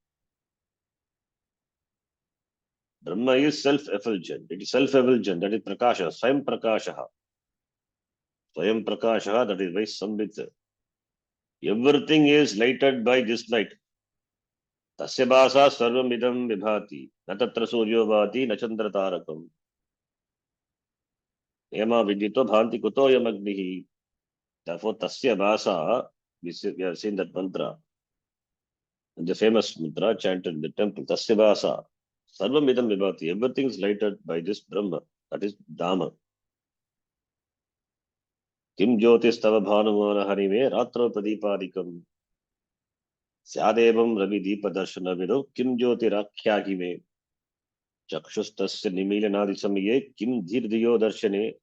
A: Brahma is self-effulgent. It is self-effulgent. That is Prakasha. Swayam Prakashaha. Swayam Prakashaha. That is by Sambit. Everything is lighted by this light. Tasya bhasa sarvam idam vibhati. Na tatra suryo bhati na chandra tarakam. Yama vidito bhanti kuto yamagnihi. Therefore, tasya bhasa, we have seen that mantra. The famous mantra chanted in the temple. Tasya bhasa sarvam idam vibhati. Everything is lighted by this Brahma. That is Dhamma. Kim jyotistava bhanumana harime ratro pradipādikam. Syadevam ravi deepa darshana vido kim jyotirakhyagi me. Chakshustasya nimilanadi samaye kim dhirdiyo darshane.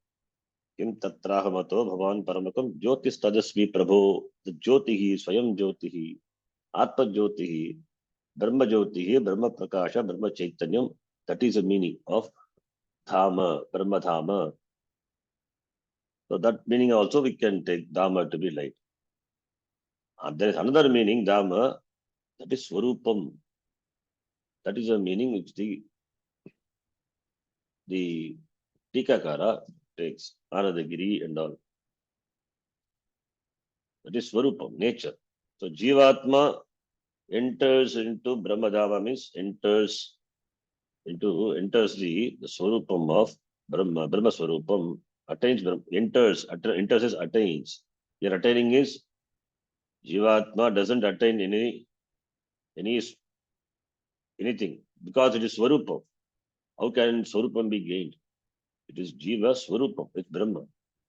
A: Kim tatrahamato bhavan paramakam jyotis tadasvi prabho. The jyotihi, swayam jyotihi, atma jyotihi, brahma jyotihi, brahma prakasha, brahma chaitanyam. That is the meaning of Dhamma, Brahma Dhamma. So that meaning also we can take Dhamma to be light. And there is another meaning, Dhamma, that is Swarupam. That is a meaning which the Tikakara takes, Anandagiri and all. That is Swarupam, nature. So Jivatma enters into Brahma Dhamma means enters the Swarupam of Brahma Swarupam, attains Brahma, enters is attains. Your attaining is Jivatma doesn't attain anything because it is Swarupam. How can Swarupam be gained? It is Jiva Swarupam, it's Brahma.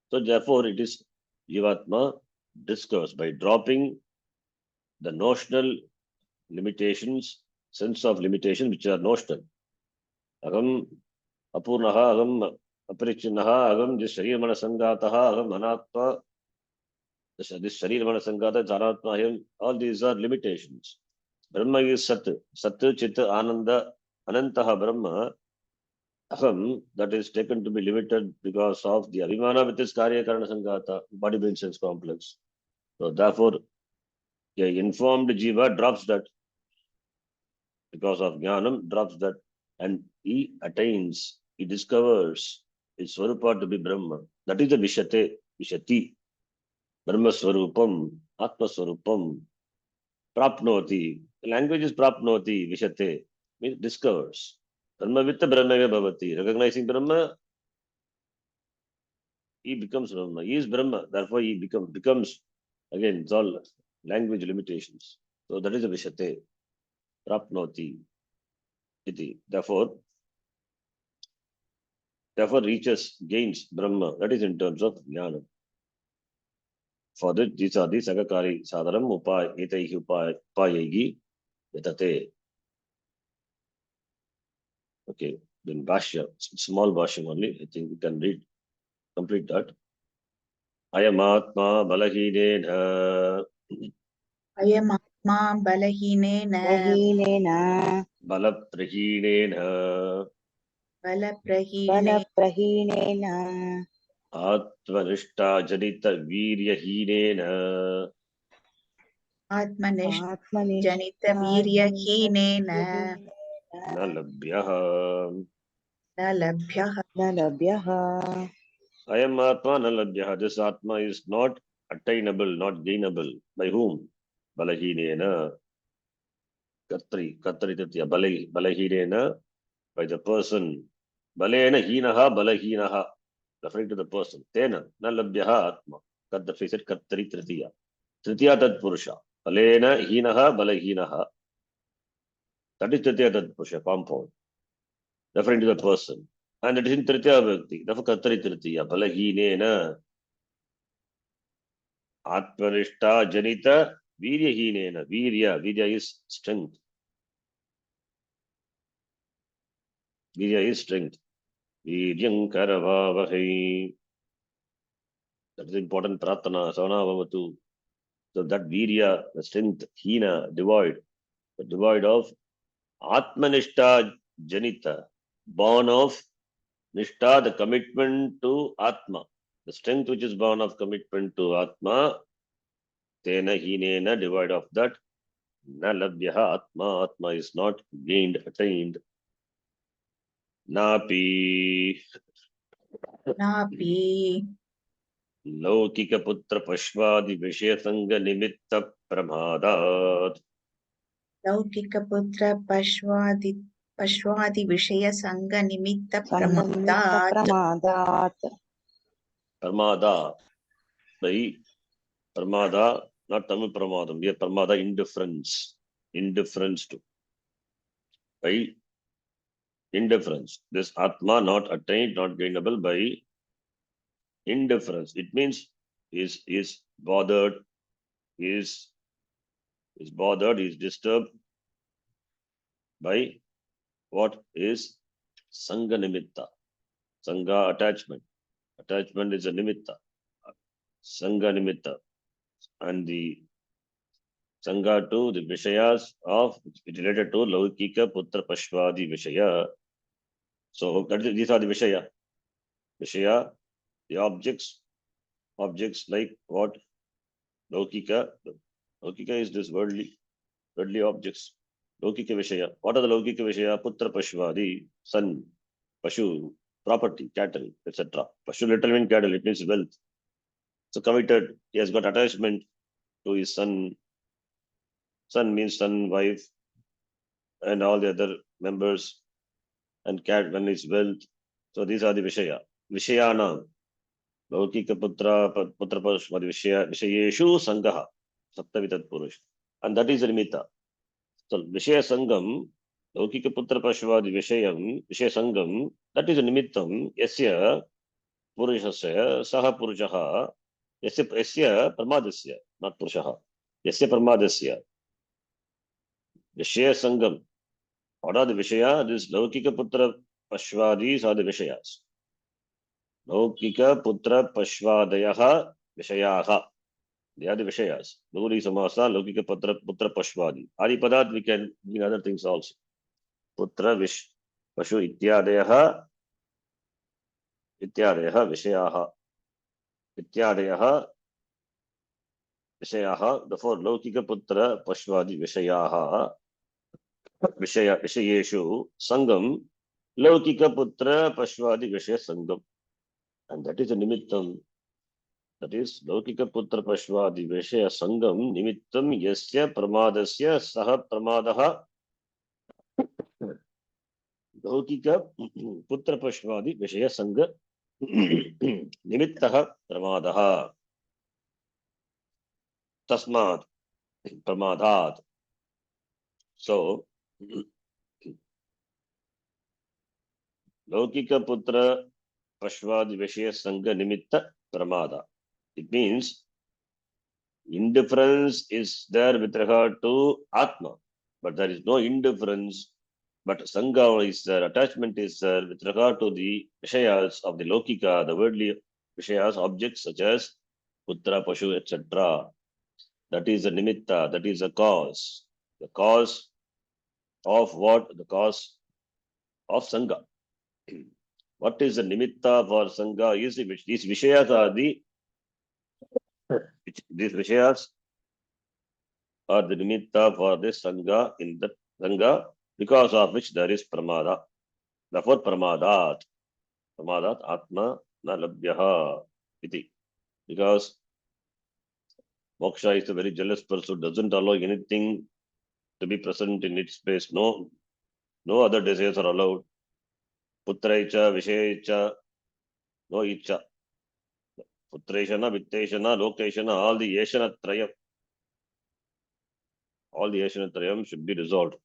A: So therefore it is Jivatma discovers by dropping the notional limitations, sense of limitation which are notional. Agam Apurnaha, Agam Aparichinaha, Agam this Sharir Manasangataha, Agam Anatma, this Sharir Manasangata, Janatma, him, all these are limitations. Brahma is Sat, Chitta, Ananda, Anantaha Brahma, Aham, that is taken to be limited because of the Abhimana with its Karya Karana Sangata, body brain sense complex. So therefore, the informed Jiva drops that because of Jnanam, drops that, and he attains, he discovers his Swarupa to be Brahma. That is the Vishati, Brahma Swarupam, Atma Swarupam, Prapnoti. The language is Prapnoti, Vishate, means discovers. Brahma with the Brahma Bhavati. Recognizing Brahma, he becomes Brahma. He is Brahma, therefore he becomes, again, it's all language limitations. So that is a Vishate, Prapnoti. Iti. Therefore, therefore gains Brahma. That is in terms of jnana. For that, these are the Sagakari Sadaram Etaihi Upayaihi Yatate. Okay, then Bhashya, small Bhashya only. I think we can complete that. Ayamatma Balahidena
C: अयमात्मा बलहीनेन
B: रहीनेन
A: Balaprahidena
C: बलप्रहीने
B: बलप्रहीनेन
A: Atmanishta Janita Viryahidena
B: आत्मनिष्ठा
C: जनितवीर्यहीनेन
A: Nalabhyaha.
C: न लभ्यः
B: न लभ्यः
A: Ayamatma Nalabhyaha. This Atma is not attainable, not gainable. By whom? Balahinena. Katri Tatya. Balahinena. By the person. Balena Hinaha Balahinaha. Referring to the person. Tena Nalabhyaha Atma. Katri said Katri Tritiya. Tritiya Tat Purusha. Balena Hinaha Balahinaha. That is Tritiya Tat Purusha, compound. Referring to the person. And it is in Tritiya Vyakti. Therefore Katri Tritiya. Balahinena. Atmanishta Janita Viryahinena. Virya is strength. Virya is strength. Viryam Karavavahi. That is important pratana. Savana Vavatu. So that Virya, the strength, Hina, devoid of Atmanishta Janita, born of Nishta, the commitment to Atma. The strength which is born of commitment to Atma, Tena Hinena, devoid of that, Na Labhyaha Atma. Atma is not gained, attained. Napi
C: नापि
A: Laukika Pashvadi Vishesanga Nimitta Pramadat.
C: लौकिकपुत्र
B: सङ्गनिमित्त
C: पश्वादिविषयसङ्गनिमित्तप्रमुक्तात्
B: प्रमादात्
A: Pramada. By Pramada, not Tamil Pramadam. Here Pramada, indifference. Indifference to. By indifference. This Atma not attained, not gainable by indifference. It means is bothered, is bothered, is disturbed by what is Sangha Nimitta. Sangha attachment. Attachment is a Nimitta. Sangha Nimitta. And the Sangha to the Vishayas of it related to Laukika Putra Pashvadi Vishaya. So these are the Vishaya. Vishaya, the objects like what? Laukika. Laukika is this worldly objects. Laukika Vishaya. What are the Laukika Vishaya? Putra Pashvadi, son, Pashu, property, cattle, etc. Pashu literally means cattle, it means wealth. So committed, he has got attachment to his son. Son means son, wife, and all the other members, and cat when it's wealth. So these are the Vishaya. Vishayana. Laukika Putra Pashvadi Vishayeshu Sangaha. Saptavitat Purush. And that is the Nimitta. So Vishaya Sangam, Laukika Putra Pashvadi Vishayam, Vishaya Sangam, that is a Nimittam, Yasya Purushasya, Saha Purushaha, Yasya Pramadasya, not Purushaha. Yasya Pramadasya. Vishaya Sangam. What are the Vishaya? This Laukika Putra Pashvadis are the Vishayas. Laukika Putra Pashvadayaha Vishayaha. They are the Vishayas. Gauri Samasa, Laukika Putra Pashvadi. Adipadat, we can mean other things also. Putra Pashu Ityadeyaha Vishayaha. Ityadeyaha Vishayaha. Therefore, Laukika Putra Pashvadi Vishayaha. Vishayeshu Sangam. Laukika Putra Pashvadi Vishaya Sangam. And that is a Nimittam. That is Laukika Putra Pashvadi Vishaya Sangam Nimittam Yasya Pramadasya Saha Pramadaha Laukika Putra Pashvadi Vishaya Sangha Nimittaha Pramadaha Tasmad Pramadat. So Laukika Putra Pashvadi Vishaya Sangha Nimitta Pramada. It means indifference is there with regard to Atma, but there is no indifference. But Sangha is there, attachment is there with regard to the Vishayas of the Lokika, the worldly Vishayas, objects such as Putra, Pashu, etc. That is a nimitta, that is a cause. The cause of what? The cause of Sangha. What is the nimitta for Sangha is which these Vishayas are these Vishayas are the nimitta for this Sangha in the Sangha, because of which there is Pramada. Therefore, Pramadat Atma na labhyaha iti. Because Moksha is a very jealous person, doesn't allow anything to be present in its place. No other desires are allowed. Putra icha, Vishaya icha, no icha. Putreshana, Vitteshana, Lokeshana, all the Yeshana Trayam should be resolved.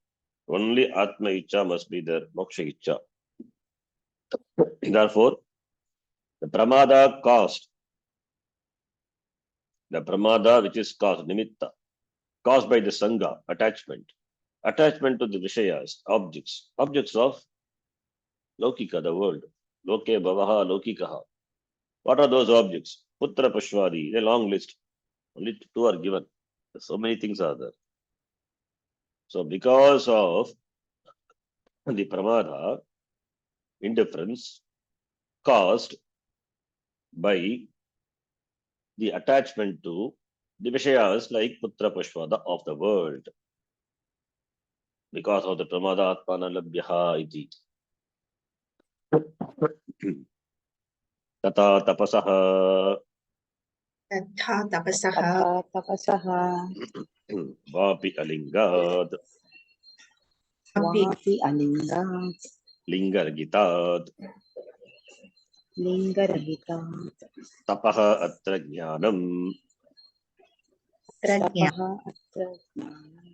A: Only Atma icha must be there, Moksha icha. Therefore, the Pramada caused, the Pramada which is caused, Nimitta, caused by the Sangha, attachment to the Vishayas, objects of Lokika, the world. Loke Bhavaha Lokikaha. What are those objects? Putra Pashwadi, a long list. Only two are given. So many things are there. So because of the Pramada, indifference caused by the attachment to the Vishayas like Putra Pashwada of the world. Because of the Pramada Atmana Labhyaha iti. Tata Tapasaha
C: तथा तपसः
B: तथा तपसः
A: Vapi Alingad
C: अपि
B: वापि अलिङ्गात्
A: Lingargitad
B: लिङ्गरहितात्
A: Tapaha Atra Jnanam
C: प्रज्ञा
B: तपः अत्र ज्ञानम्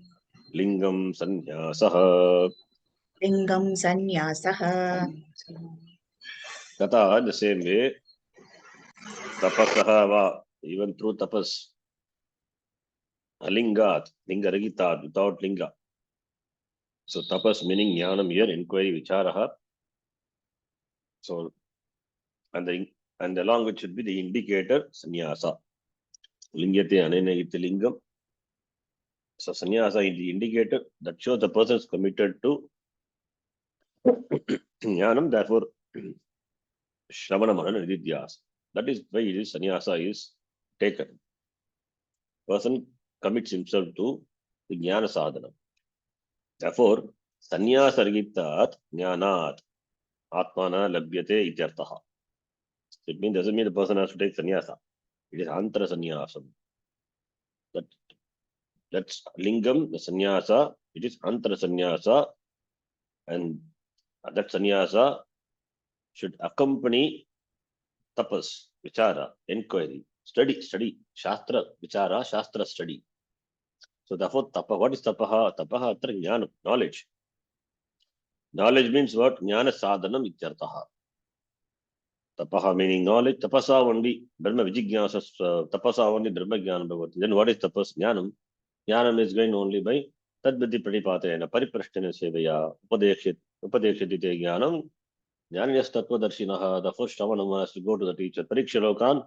A: Lingam Sanyasaha.
C: लिङ्गं सन्न्यासः
A: Tata, the same way, Tapasaha va, even through tapas, Alingat, Lingaragita, without linga. So tapas meaning jnanam here, inquiry, vicharaha. So, and along which should be the indicator, sannyasa. Lingyate anena iti lingam. So sannyasa is the indicator that shows the person is committed to jnanam, therefore, shravana manana nididhyas. That is why it is sannyasa is taken. Person commits himself to the jnana sadhana. Therefore, sannyasargitat jnanat atmana labhyate ityartaha. It means doesn't mean the person has to take sannyasa. It is antara sannyasam. That's lingam, the sannyasa. It is antara sannyasa, and that sannyasa should accompany tapas, vichara, inquiry, study, shastra, vichara, shastra study. So therefore, tapa, what is tapaha? Tapaha atra jnanam, knowledge. Knowledge means what? Jnana sadhanam ityartaha. Tapaha meaning knowledge. Tapasa only Brahma Vijignyasa. Tapasa only Brahma Jnana Bhavati. Then what is tapas? Jnanam. Jnanam is going only by Tadbiti Pratipatena, Pariprashtana Sevaya, Upadekshati Te Jnanam. Jnanyas Tattva Darshinaha. The first Shravanam has to go to the teacher. Parikshalokan,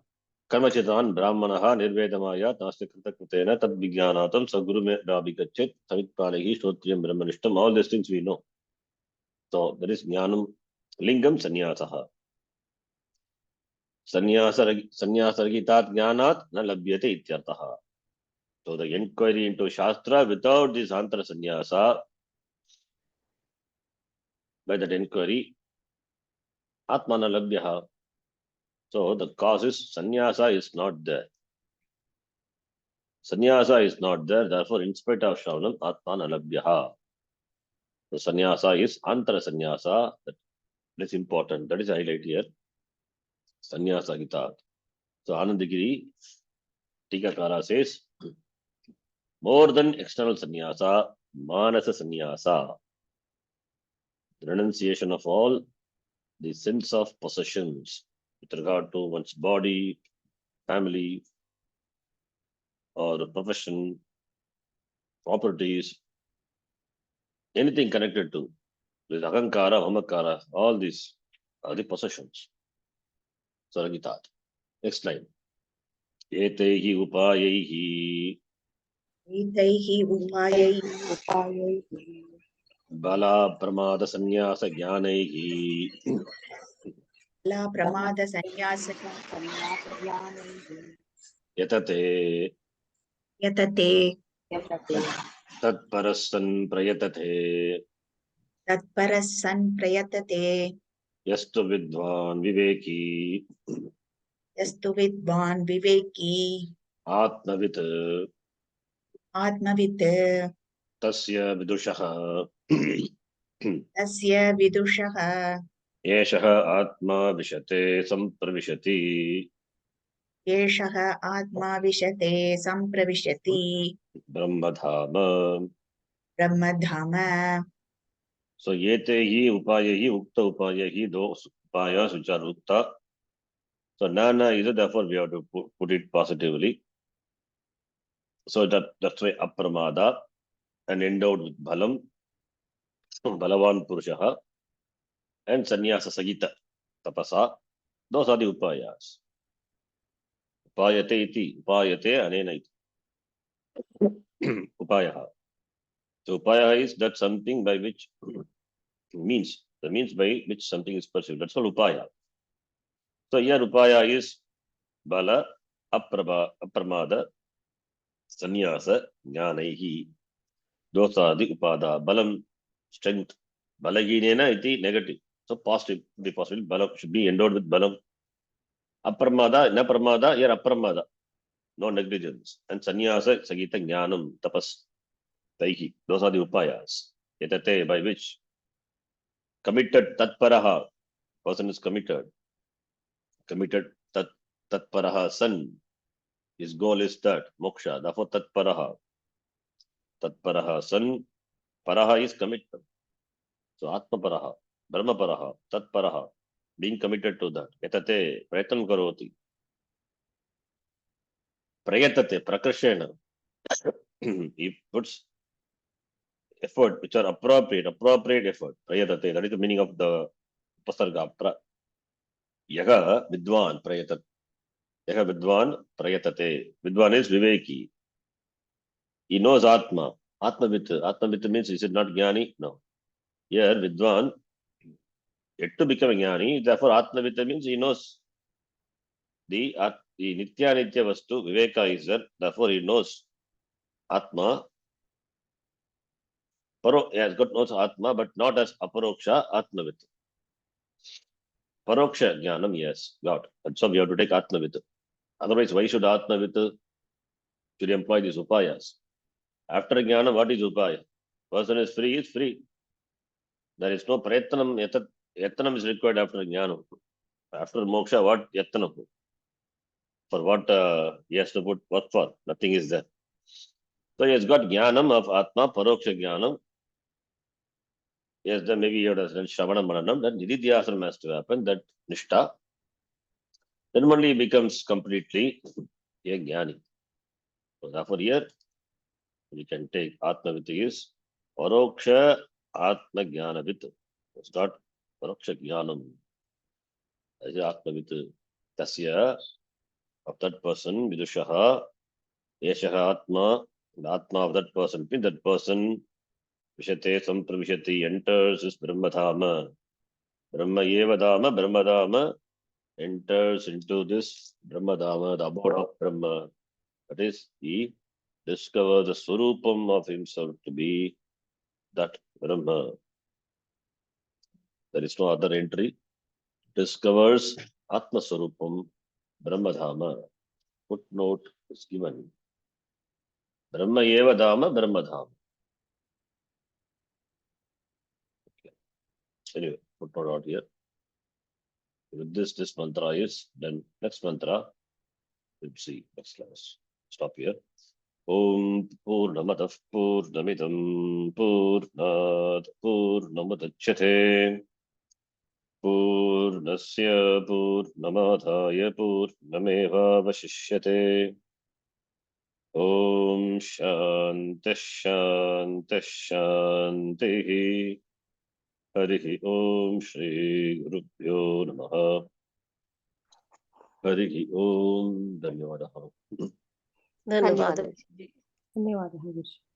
A: Karmachitan, Brahmanaha, Nirvedamaya, Nastikrtakutena, Tad Vijnanatam, Saguru Me Rabikachet, Savitpanahi, Shrotriyam Brahmanishtam. All these things we know. So there is Jnanam, Lingam, Sanyasaha. Sanyasargitat jnanat na labhyate ityartaha. So the inquiry into Shastra without this antara sannyasa, by that inquiry, atma na labhyaha. So the cause is sannyasa is not there. Sannyasa is not there, therefore in spite of Shravanam, atma na labhyaha. The sannyasa is antara sannyasa. That is important. That is highlight here. Sannyasa gitat. So Anandagiri Tikakara says, more than external sannyasa, manasa sannyasa. The renunciation of all the sense of possessions with regard to one's body, family, or the profession, properties, anything connected to this Ahankara, Mamakara, all these are the possessions. Saragitat. Next line. Etehi upayaihi
C: एतैः उपायैः
B: उपायैः
A: bala pramada sannyasa jnanaihi
C: फला प्रमादसन्न्यास
B: संन्यासज्ञानैः
A: yatate
C: यतते
B: यतते
A: tatparasan prayatate
C: तत्परः सन् प्रयतते
A: yastu vidvan viveki
C: यस्तु विद्वान् विवेकी
A: atmavit
C: आत्मवित्
A: tasya vidushaha
C: तस्य विदुषः
A: एषः आत्मा विशते सम्प्रविशति
C: एषः आत्मा विशते सम्प्रविशति
A: Brahmadham.
C: Brahmadham.
A: So yete hi upayahi ukta upayahi, those upayas which are ukta. So nana is it, therefore we have to put it positively. So that's why apramada and endowed with balam, balavan purushaha, and sannyasa sagita tapasa. Those are the upayas. Upayate iti, upayate anena iti. Upayaha. So upaya is that something by which means, the means by which something is pursued. That's all upaya. So here upaya is bala, apramada, sannyasa, jnanaihi. Those are the upada. Balam, strength. Balaginena iti negative. So positive, be possible. Balam should be endowed with balam. Apramada, na pramada, here apramada. No negligence. And sannyasa, sagita, jnanam, tapas, taihi. Those are the upayas. Yatate, by which committed tatparaha, person is committed tatparaha san, his goal is that moksha, therefore tatparaha san, paraha is committed, so atmaparaha, brahmaparaha, tatparaha, being committed to that. Yatate prayatam karoti, prayatate prakarshena, he puts effort which are appropriate effort. Prayatate, that is the meaning of the upasarga. Yaga vidwan prayatat. Yaha vidwan prayatate. Vidwan is viveki. He knows Atma. Atmavit. Atmavit means, is it not Jnani? No. Here, Vidwan, yet to become a Jnani, therefore Atmavit means he knows the Nitya Nitya Vastu, Viveka is there, therefore he knows Atma. He has got knows Atma, but not as Aparoksha, Atmavit. Paroksha Jnanam, yes, got. And so we have to take Atmavit. Otherwise, why should Atmavit should employ these upayas? After Jnana, what is upaya? Person is free. There is no prayatnam, yatnam is required after Jnana. After moksha, what yatnam? For what he has to put work for? Nothing is there. So he has got jnanam of Atma, paroksha jnanam. Yes, then maybe he would have done Shravana Mananam, that Nididhyasana has to happen, that Nishta. Then only he becomes completely a Jnani. So therefore here, we can take Atmavit is Paroksha Atma Jnanavit. It's not Paroksha Jnanam. As Atmavit Tasya, of that person, Vidushaha, Yeshaha Atma, the Atma of that person, Vishate Sampravishati, enters this Brahmadhama. Brahma Yevadama, Brahmadama enters into this Brahmadhama, the abode of Brahma. That is, he discovers the Swarupam of himself to be that Brahma. There is no other entry. Discovers Atma Swarupam, Brahmadhama. Footnote is given. Brahma Yevadama, Brahmadhama. Okay. Anyway, footnote out here. With this mantra is done. Next mantra, we'll see next class. Stop here. Om Purnamadav Purnamidam Purnat Purnamudachyate पूर्णस्य पूर्णमादाय पूर्णमेवावशिष्यते। ॐ शान्तिः शान्तिः शान्तिः। हरिः ॐ श्रीगुरुभ्यो नमः। हरिः ॐ। धन्यवादः।
D: ಧನ್ಯವಾದ
B: ಧನ್ಯವಾದ.
D: ಧನ್ಯವಾದ ಗುರುಜಿ.